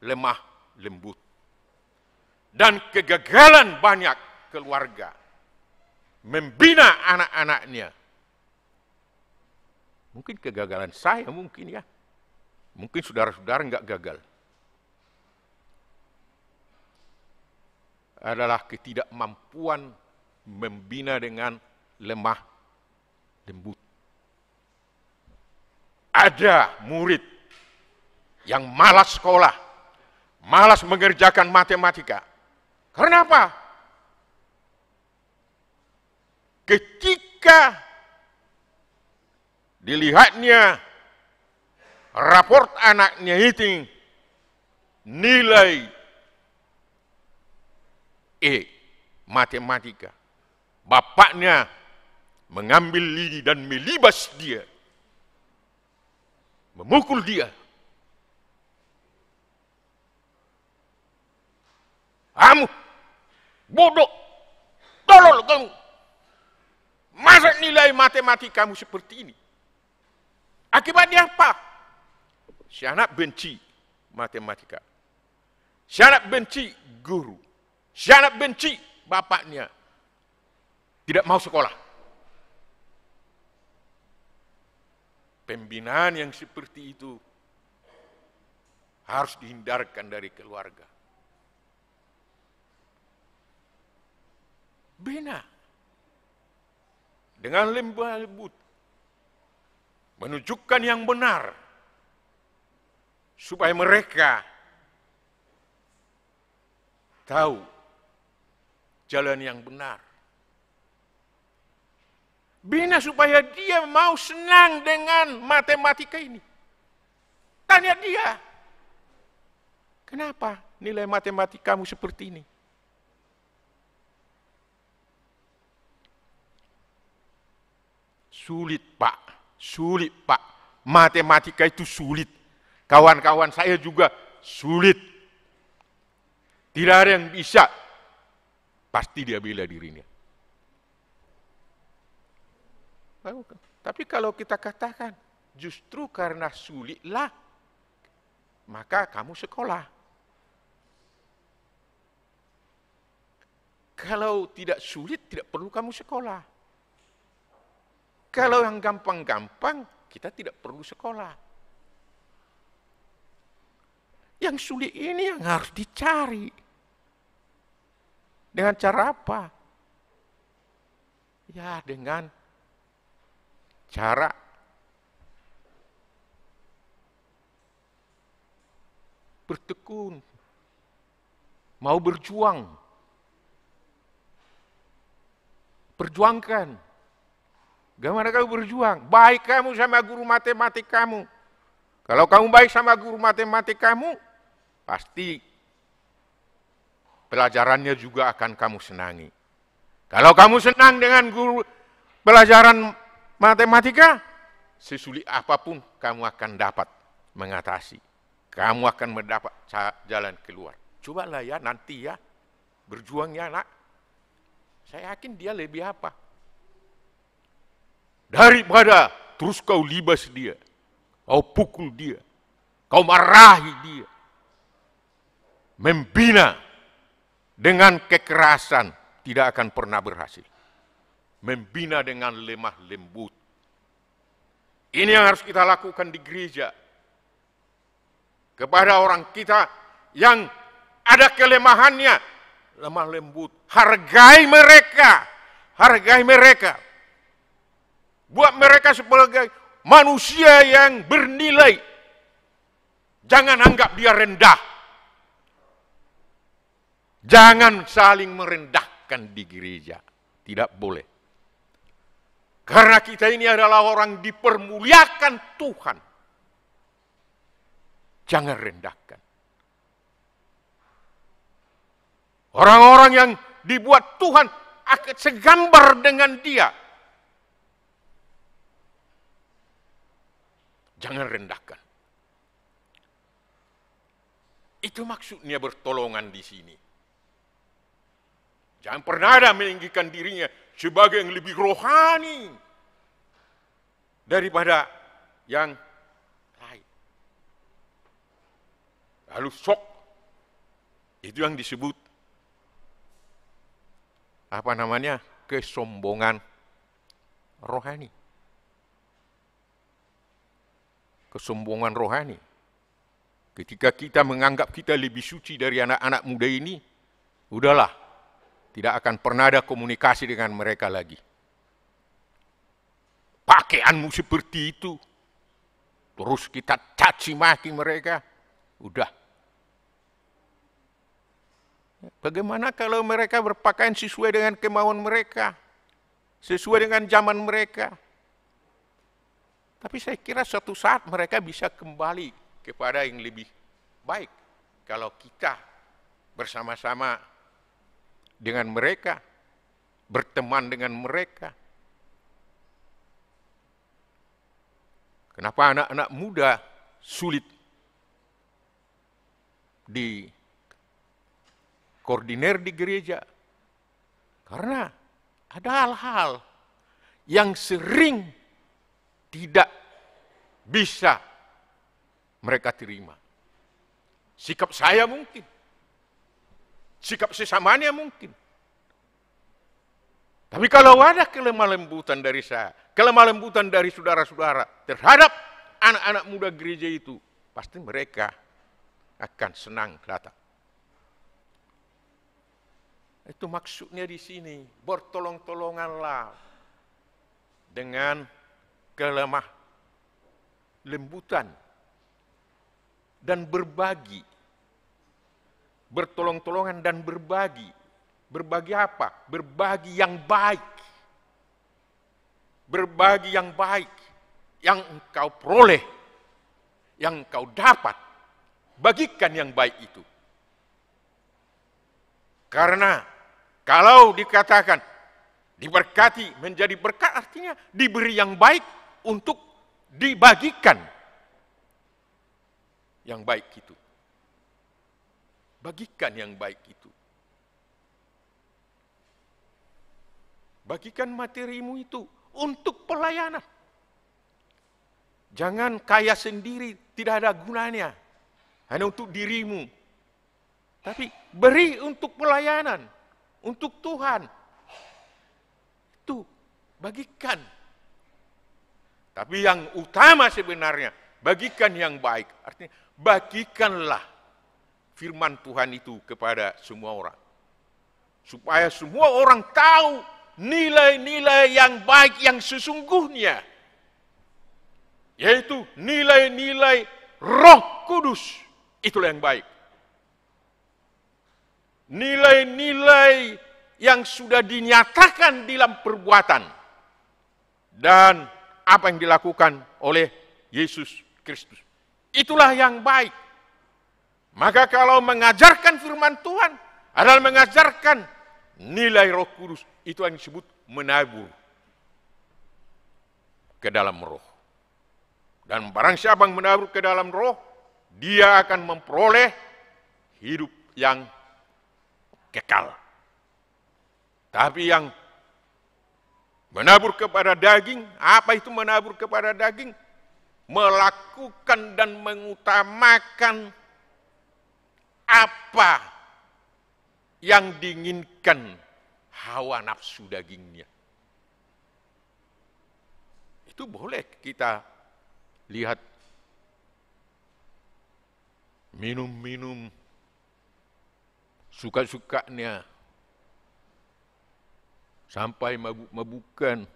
lemah lembut. Dan kegagalan banyak keluarga membina anak-anaknya. Mungkin kegagalan saya mungkin ya. Mungkin saudara-saudara enggak gagal. Adalah ketidakmampuan membina dengan lemah lembut. Ada murid yang malas sekolah, malas mengerjakan matematika. Karena apa? Ketika dilihatnya raport anaknya itu nilai matematika, bapaknya mengambil lidi dan melibas dia, memukul dia. Kamu bodoh, tolol kamu. Masa nilai matematikamu seperti ini? Akibatnya apa? Si anak benci matematika. Si anak benci guru. Si anak benci bapaknya. Tidak mau sekolah. Pembinaan yang seperti itu harus dihindarkan dari keluarga. Bina dengan lemah lembut, menunjukkan yang benar, supaya mereka tahu jalan yang benar. Bina supaya dia mau senang dengan matematika ini. Tanya dia, kenapa nilai matematikamu seperti ini? Sulit Pak. Matematika itu sulit. Kawan-kawan saya juga sulit. Tidak ada yang bisa. Pasti dia bela dirinya. Tapi kalau kita katakan, justru karena sulitlah, maka kamu sekolah. Kalau tidak sulit, tidak perlu kamu sekolah. Kalau yang gampang-gampang, kita tidak perlu sekolah. Yang sulit ini yang harus dicari. Dengan cara apa? Ya, dengan cara bertekun, mau berjuang, perjuangkan. Bagaimana kamu berjuang? Baik kamu sama guru matematik kamu. Kalau kamu baik sama guru matematik kamu, pasti pelajarannya juga akan kamu senangi. Kalau kamu senang dengan guru pelajaran matematika, sesulit apapun kamu akan dapat mengatasi. Kamu akan mendapat jalan keluar. Cobalah ya nanti ya, berjuang ya nak. Saya yakin dia lebih apa? Daripada terus kau libas dia, kau pukul dia, kau marahi dia. Membina dengan kekerasan tidak akan pernah berhasil. Membina dengan lemah lembut. Ini yang harus kita lakukan di gereja. Kepada orang kita yang ada kelemahannya, lemah lembut. Hargai mereka. Hargai mereka. Buat mereka sebagai manusia yang bernilai. Jangan anggap dia rendah. Jangan saling merendahkan di gereja. Tidak boleh. Karena kita ini adalah orang dipermuliakan Tuhan. Jangan rendahkan. Orang-orang yang dibuat Tuhan akan segambar dengan dia. Jangan rendahkan. Itu maksudnya bertolongan di sini. Jangan pernah ada meninggikan dirinya sebagai yang lebih rohani daripada yang lain. Lalu sok, itu yang disebut apa namanya? Kesombongan rohani. Kesombongan rohani. Ketika kita menganggap kita lebih suci dari anak-anak muda ini, udahlah, tidak akan pernah ada komunikasi dengan mereka lagi. Pakaianmu seperti itu, terus kita caci maki mereka, udah. Bagaimana kalau mereka berpakaian sesuai dengan kemauan mereka, sesuai dengan zaman mereka? Tapi saya kira suatu saat mereka bisa kembali kepada yang lebih baik. Kalau kita bersama-sama dengan mereka, berteman dengan mereka. Kenapa anak-anak muda sulit dikoordinir di gereja? Karena ada hal-hal yang sering tidak bisa mereka terima. Sikap saya mungkin. Sikap sesamanya mungkin. Tapi kalau ada kelemah lembutan dari saya, kelemah lembutan dari saudara-saudara terhadap anak-anak muda gereja itu, pasti mereka akan senang datang. Itu maksudnya di sini, bertolong-tolonganlah dengan kelemah lembutan dan berbagi. Bertolong-tolongan dan berbagi. Berbagi apa? Berbagi yang baik. berbagi yang baik, yang engkau peroleh, yang engkau dapat, bagikan yang baik itu. Karena kalau dikatakan diberkati menjadi berkat, artinya diberi yang baik untuk dibagikan yang baik itu. Bagikan yang baik itu. Bagikan materimu itu untuk pelayanan. Jangan kaya sendiri, tidak ada gunanya. Hanya untuk dirimu. Tapi beri untuk pelayanan, untuk Tuhan. Itu bagikan. Tapi yang utama sebenarnya, bagikan yang baik. Artinya bagikanlah firman Tuhan itu kepada semua orang. Supaya semua orang tahu nilai-nilai yang baik yang sesungguhnya. Yaitu nilai-nilai Roh Kudus. Itulah yang baik. Nilai-nilai yang sudah dinyatakan dalam perbuatan. Dan apa yang dilakukan oleh Yesus Kristus. Itulah yang baik. Maka kalau mengajarkan firman Tuhan adalah mengajarkan nilai Roh Kudus. Itu yang disebut menabur ke dalam roh. Dan barang siapa yang menabur ke dalam roh, dia akan memperoleh hidup yang kekal. Tapi yang menabur kepada daging, apa itu menabur kepada daging? Melakukan dan mengutamakan apa yang diinginkan hawa nafsu dagingnya. Itu boleh kita lihat minum-minum suka-sukanya sampai mabuk-mabukan.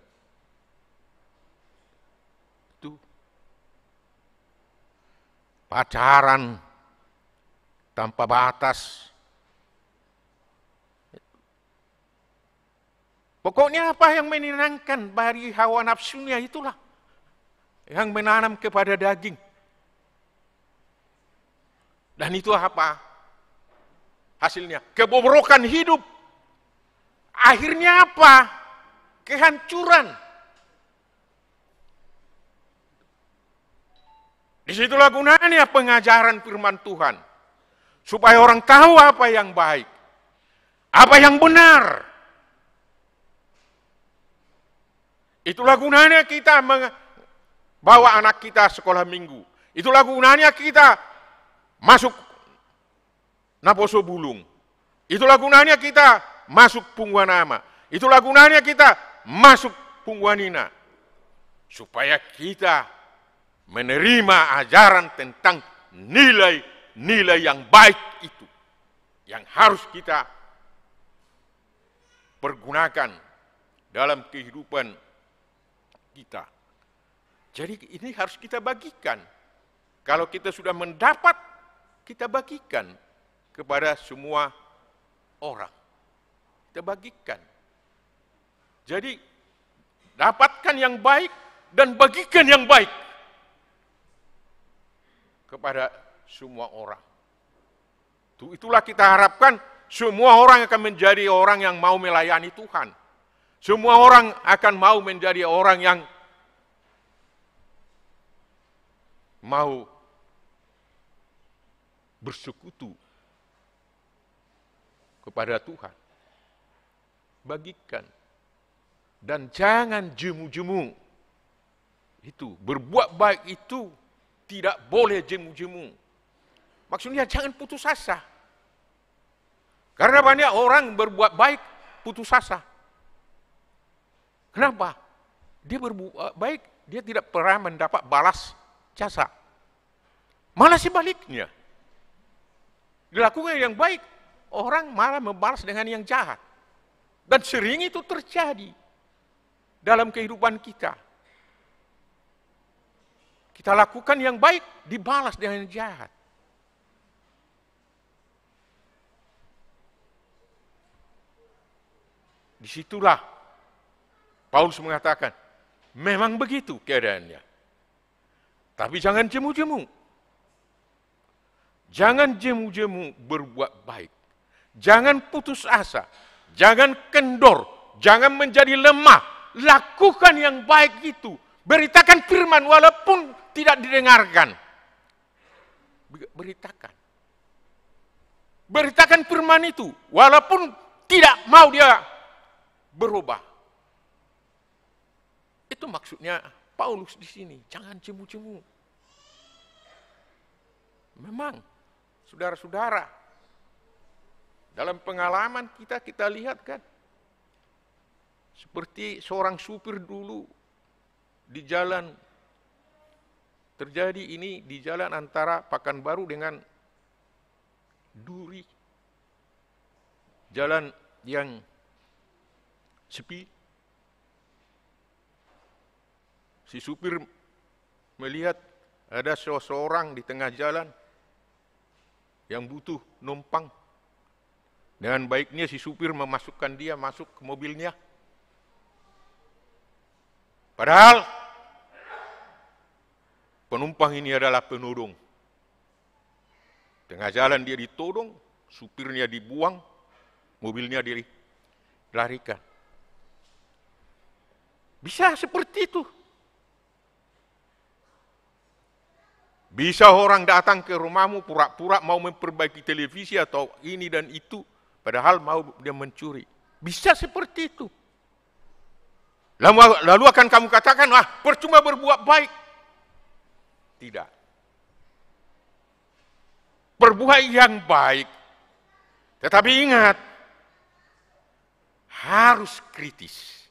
Itu pacaran tanpa batas. Pokoknya apa yang menyenangkan bagi hawa nafsunya itulah yang menanam kepada daging. Dan itu apa? Hasilnya kebobrokan hidup. Akhirnya apa? Kehancuran. Disitulah gunanya pengajaran firman Tuhan. Supaya orang tahu apa yang baik. Apa yang benar. Itulah gunanya kita bawa anak kita sekolah minggu. Itulah gunanya kita masuk Naposo Bulung. Itulah gunanya kita masuk Pungguanama. Itulah gunanya kita masuk Pungguanina. Supaya kita menerima ajaran tentang nilai-nilai yang baik itu. Yang harus kita pergunakan dalam kehidupan kita. Jadi ini harus kita bagikan. Kalau kita sudah mendapat, kita bagikan kepada semua orang. Kita bagikan. Jadi dapatkan yang baik dan bagikan yang baik kepada semua orang. Itulah kita harapkan semua orang akan menjadi orang yang mau melayani Tuhan. Semua orang akan mau menjadi orang yang mau bersekutu kepada Tuhan. Bagikan. Dan jangan jemu-jemu. Itu, berbuat baik itu tidak boleh jemu-jemu. Maksudnya jangan putus asa. Karena banyak orang berbuat baik putus asa. Kenapa? Dia berbuat baik, dia tidak pernah mendapat balas jasa. Malah sebaliknya. Dilakukan yang baik, orang malah membalas dengan yang jahat. Dan sering itu terjadi dalam kehidupan kita. Kita lakukan yang baik, dibalas dengan yang jahat. Disitulah Paulus mengatakan, Memang begitu keadaannya. Tapi jangan jemu-jemu. Jangan jemu-jemu berbuat baik. Jangan putus asa. Jangan kendor. Jangan menjadi lemah. Lakukan yang baik itu. Beritakan firman walaupun tidak didengarkan. Beritakan. Beritakan firman itu walaupun tidak mau dia berubah. Itu maksudnya Paulus di sini. Jangan jemu-jemu. Memang, saudara-saudara, dalam pengalaman kita lihat kan, seperti seorang supir dulu di jalan, terjadi ini di jalan antara Pekanbaru dengan Duri. Jalan yang sepi. Si supir melihat ada seseorang di tengah jalan yang butuh numpang. Dengan baiknya si supir memasukkan dia masuk ke mobilnya. Padahal penumpang ini adalah penodong. Tengah jalan dia ditodong, supirnya dibuang, mobilnya dilarikan. Bisa seperti itu. Bisa orang datang ke rumahmu pura-pura mau memperbaiki televisi atau ini dan itu, padahal mau dia mencuri. Bisa seperti itu. Lalu akan kamu katakan, percuma berbuat baik. Tidak. Berbuat yang baik. Tetapi ingat, harus kritis.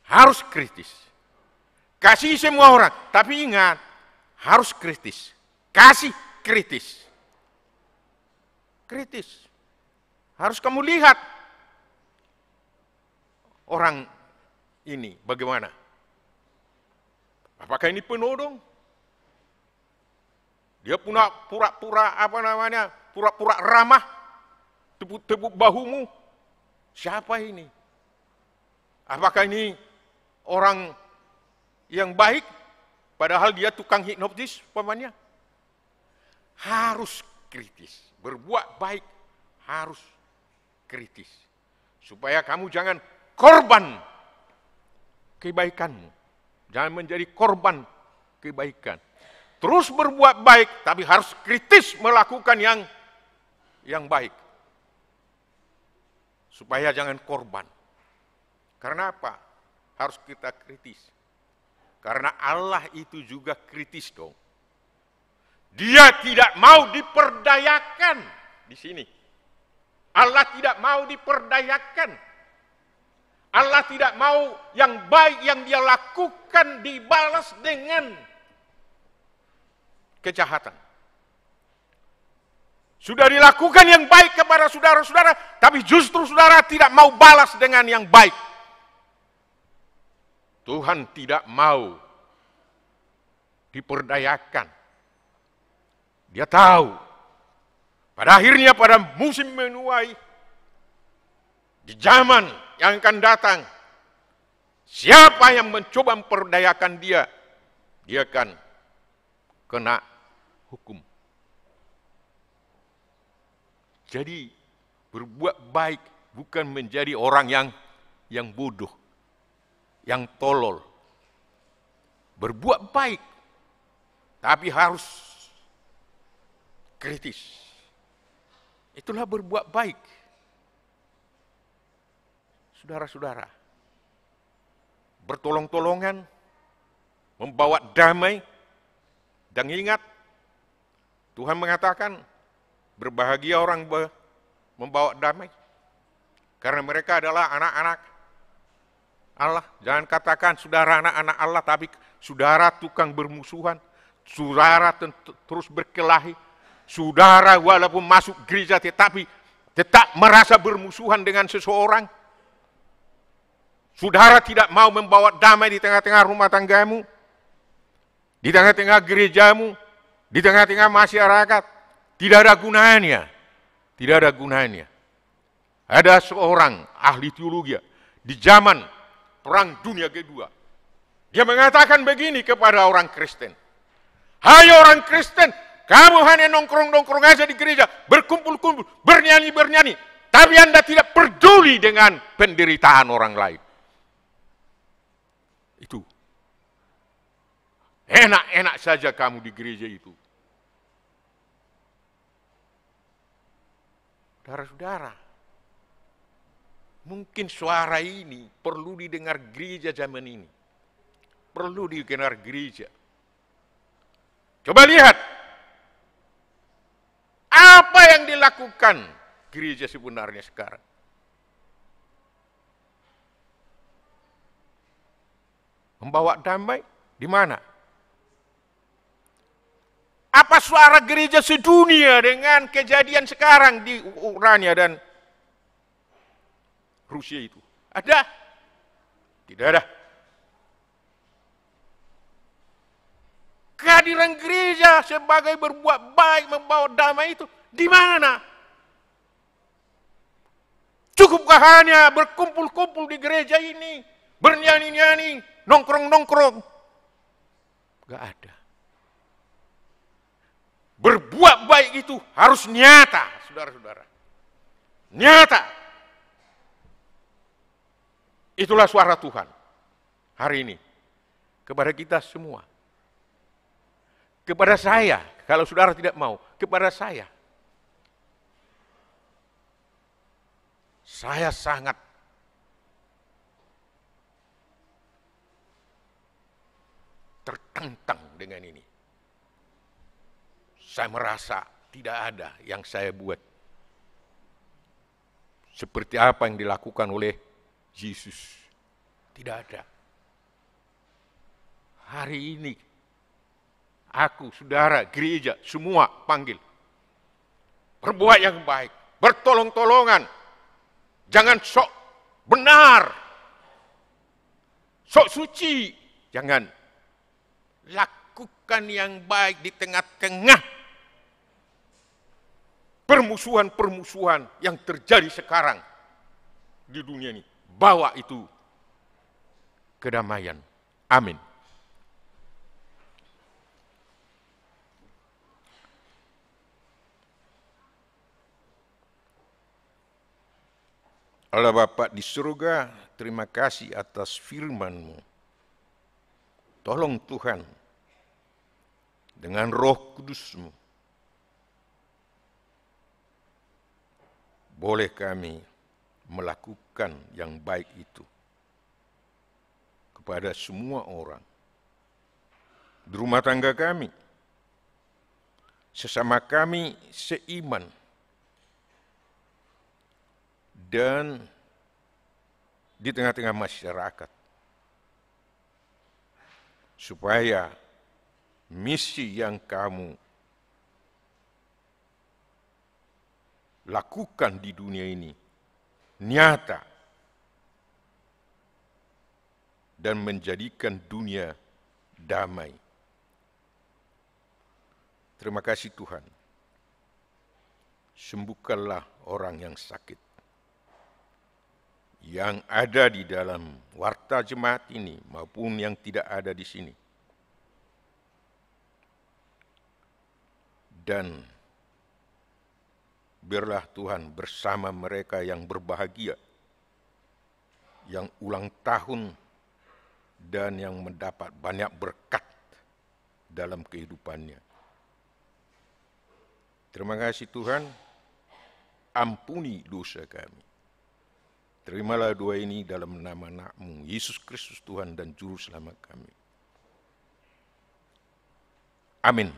Harus kritis. Kasih semua orang, tapi ingat, harus kritis. Kasih kritis. Kritis. Harus kamu lihat orang ini bagaimana. Apakah ini penodong? Dia punya pura-pura pura-pura ramah, tepuk-tepuk bahumu. Siapa ini? Apakah ini orang yang baik? Padahal dia tukang hipnotis, umpamanya. Harus kritis. Berbuat baik harus kritis. Supaya kamu jangan korban kebaikanmu. Jangan menjadi korban kebaikan. Terus berbuat baik, tapi harus kritis melakukan yang baik. Supaya jangan korban. Karena apa? Harus kita kritis. Karena Allah itu juga kritis dong. Dia tidak mau diperdayakan di sini. Allah tidak mau diperdayakan. Allah tidak mau yang baik yang dia lakukan dibalas dengan kejahatan. Sudah dilakukan yang baik kepada saudara-saudara, tapi justru saudara tidak mau balas dengan yang baik. Tuhan tidak mau diperdayakan. Dia tahu. Pada akhirnya pada musim menuai, di zaman yang akan datang, siapa yang mencoba memperdayakan dia, dia akan kena hukum. Jadi berbuat baik bukan menjadi orang yang bodoh, yang tolol. Berbuat baik, tapi harus kritis. Itulah berbuat baik. Saudara-saudara, bertolong-tolongan, membawa damai, dan ingat, Tuhan mengatakan, berbahagia orang membawa damai, karena mereka adalah anak-anak Allah. Jangan katakan saudara anak-anak Allah, tapi saudara tukang bermusuhan, saudara terus berkelahi, saudara walaupun masuk gereja tetapi tetap merasa bermusuhan dengan seseorang. Saudara tidak mau membawa damai di tengah-tengah rumah tanggamu, di tengah-tengah gerejamu, di tengah-tengah masyarakat. Tidak ada gunanya. Tidak ada gunanya. Ada seorang ahli teologi di zaman Perang Dunia Kedua. Dia mengatakan begini kepada orang Kristen. Hai orang Kristen, kamu hanya nongkrong-nongkrong aja di gereja, berkumpul-kumpul, bernyanyi-bernyanyi, tapi Anda tidak peduli dengan penderitaan orang lain. Itu. Enak-enak saja kamu di gereja itu. Saudara-saudara, mungkin suara ini perlu didengar gereja zaman ini. Perlu didengar gereja. Coba lihat, apa yang dilakukan gereja sebenarnya sekarang. Membawa damai di mana? Apa suara gereja sedunia dengan kejadian sekarang di Ukraina dan Rusia itu? Ada? Tidak ada. Kehadiran gereja sebagai berbuat baik, membawa damai itu di mana? Cukupkah hanya berkumpul-kumpul di gereja ini, bernyanyi-nyanyi, nongkrong-nongkrong? Gak ada. Berbuat baik itu harus nyata, saudara-saudara. Nyata. Itulah suara Tuhan hari ini kepada kita semua. Kepada saya, kalau saudara tidak mau, kepada saya. Saya sangat tertantang dengan ini. Saya merasa tidak ada yang saya buat seperti apa yang dilakukan oleh Yesus. Tidak ada. Hari ini aku, saudara, gereja, semua panggil. Berbuat yang baik, bertolong-tolongan. Jangan sok benar, sok suci. Jangan. Lakukan yang baik di tengah-tengah permusuhan-permusuhan yang terjadi sekarang di dunia ini. Bawa itu kedamaian. Amin. Allah Bapa di surga, terima kasih atas firman-Mu. Tolong Tuhan, dengan Roh Kudus-Mu, boleh kami melakukan yang baik itu kepada semua orang. Di rumah tangga kami, sesama kami seiman, dan di tengah-tengah masyarakat, supaya misi yang kamu lakukan di dunia ini nyata dan menjadikan dunia damai. Terima kasih Tuhan. Sembuhkanlah orang yang sakit, yang ada di dalam warta jemaat ini maupun yang tidak ada di sini. Dan biarlah Tuhan bersama mereka yang berbahagia, yang ulang tahun dan yang mendapat banyak berkat dalam kehidupannya. Terima kasih Tuhan, ampuni dosa kami. Terimalah doa ini dalam nama Anak-Mu, Yesus Kristus Tuhan dan Juru Selamat kami. Amin.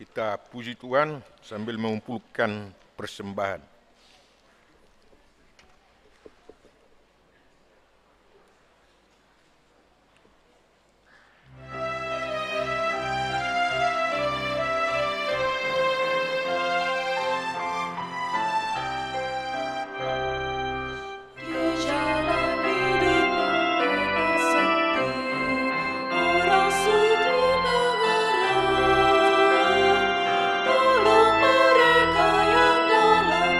Kita puji Tuhan sambil mengumpulkan persembahan. Tolong mereka yang dalam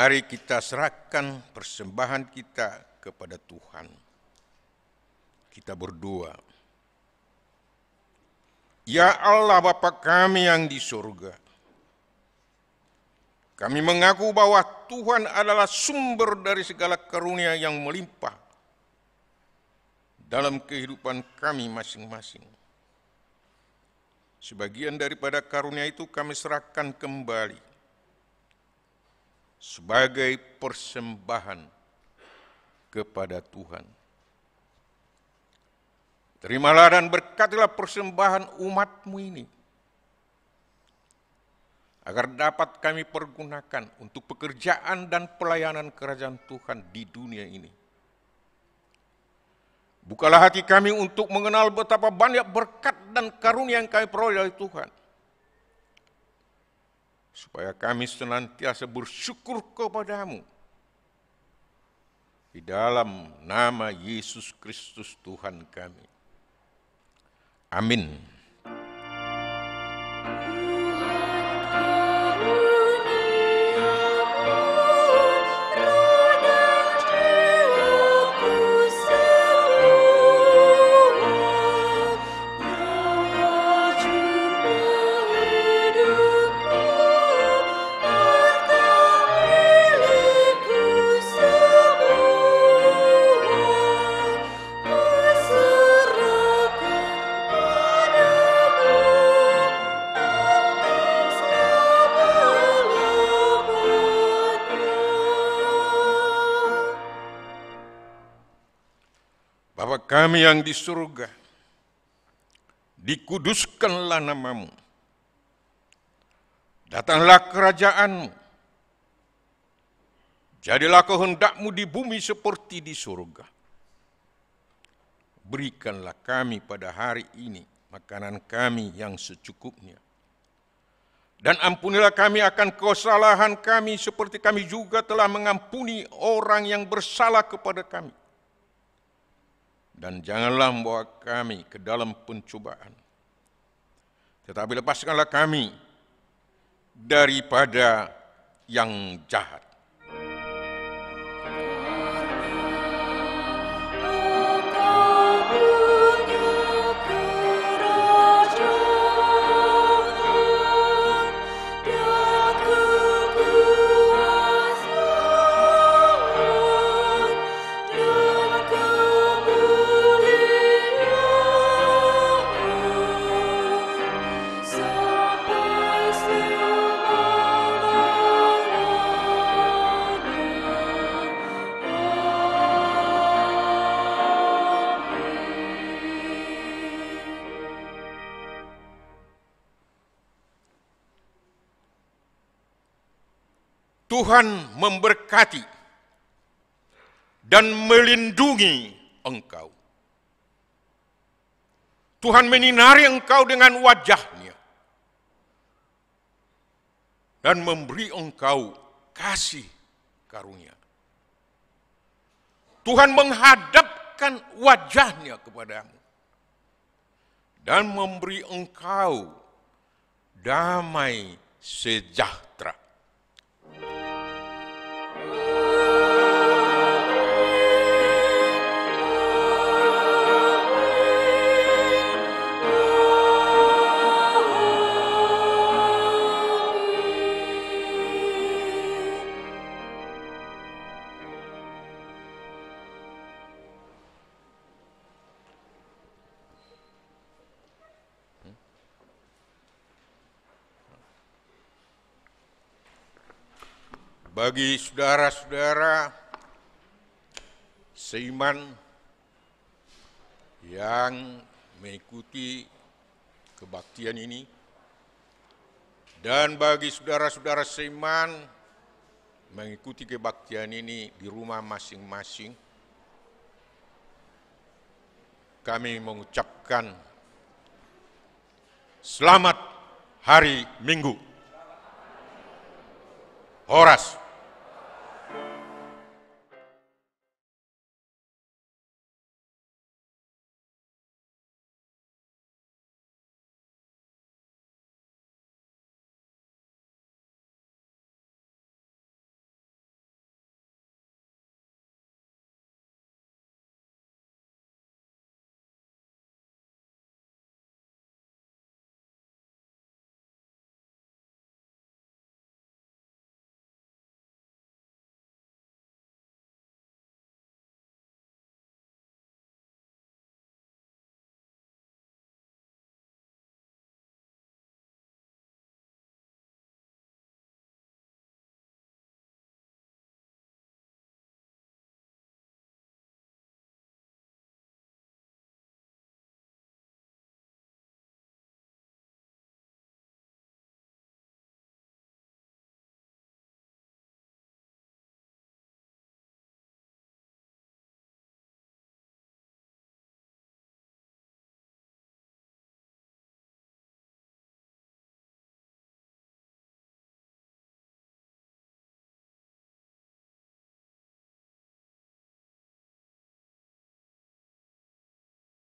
Mari kita serahkan persembahan kita kepada Tuhan. Kita berdoa. Ya Allah Bapa kami yang di surga, kami mengaku bahwa Tuhan adalah sumber dari segala karunia yang melimpah dalam kehidupan kami masing-masing. Sebagian daripada karunia itu kami serahkan kembali sebagai persembahan kepada Tuhan. Terimalah dan berkatilah persembahan umat-Mu ini, agar dapat kami pergunakan untuk pekerjaan dan pelayanan kerajaan Tuhan di dunia ini. Bukalah hati kami untuk mengenal betapa banyak berkat dan karunia yang kami peroleh dari Tuhan, supaya kami senantiasa bersyukur kepada-Mu. Di dalam nama Yesus Kristus Tuhan kami. Amin. Bapa kami yang di surga, dikuduskanlah nama-Mu. Datanglah kerajaan-Mu. Jadilah kehendak-Mu di bumi seperti di surga. Berikanlah kami pada hari ini makanan kami yang secukupnya. Dan ampunilah kami akan kesalahan kami seperti kami juga telah mengampuni orang yang bersalah kepada kami. Dan janganlah membawa kami ke dalam pencobaan, tetapi lepaskanlah kami daripada yang jahat. Tuhan memberkati dan melindungi engkau. Tuhan menyinari engkau dengan wajah-Nya dan memberi engkau kasih karunia. Tuhan menghadapkan wajah-Nya kepadamu dan memberi engkau damai sejahtera. Bagi saudara-saudara seiman yang mengikuti kebaktian ini, dan bagi saudara-saudara seiman mengikuti kebaktian ini di rumah masing-masing, kami mengucapkan selamat hari Minggu. Horas.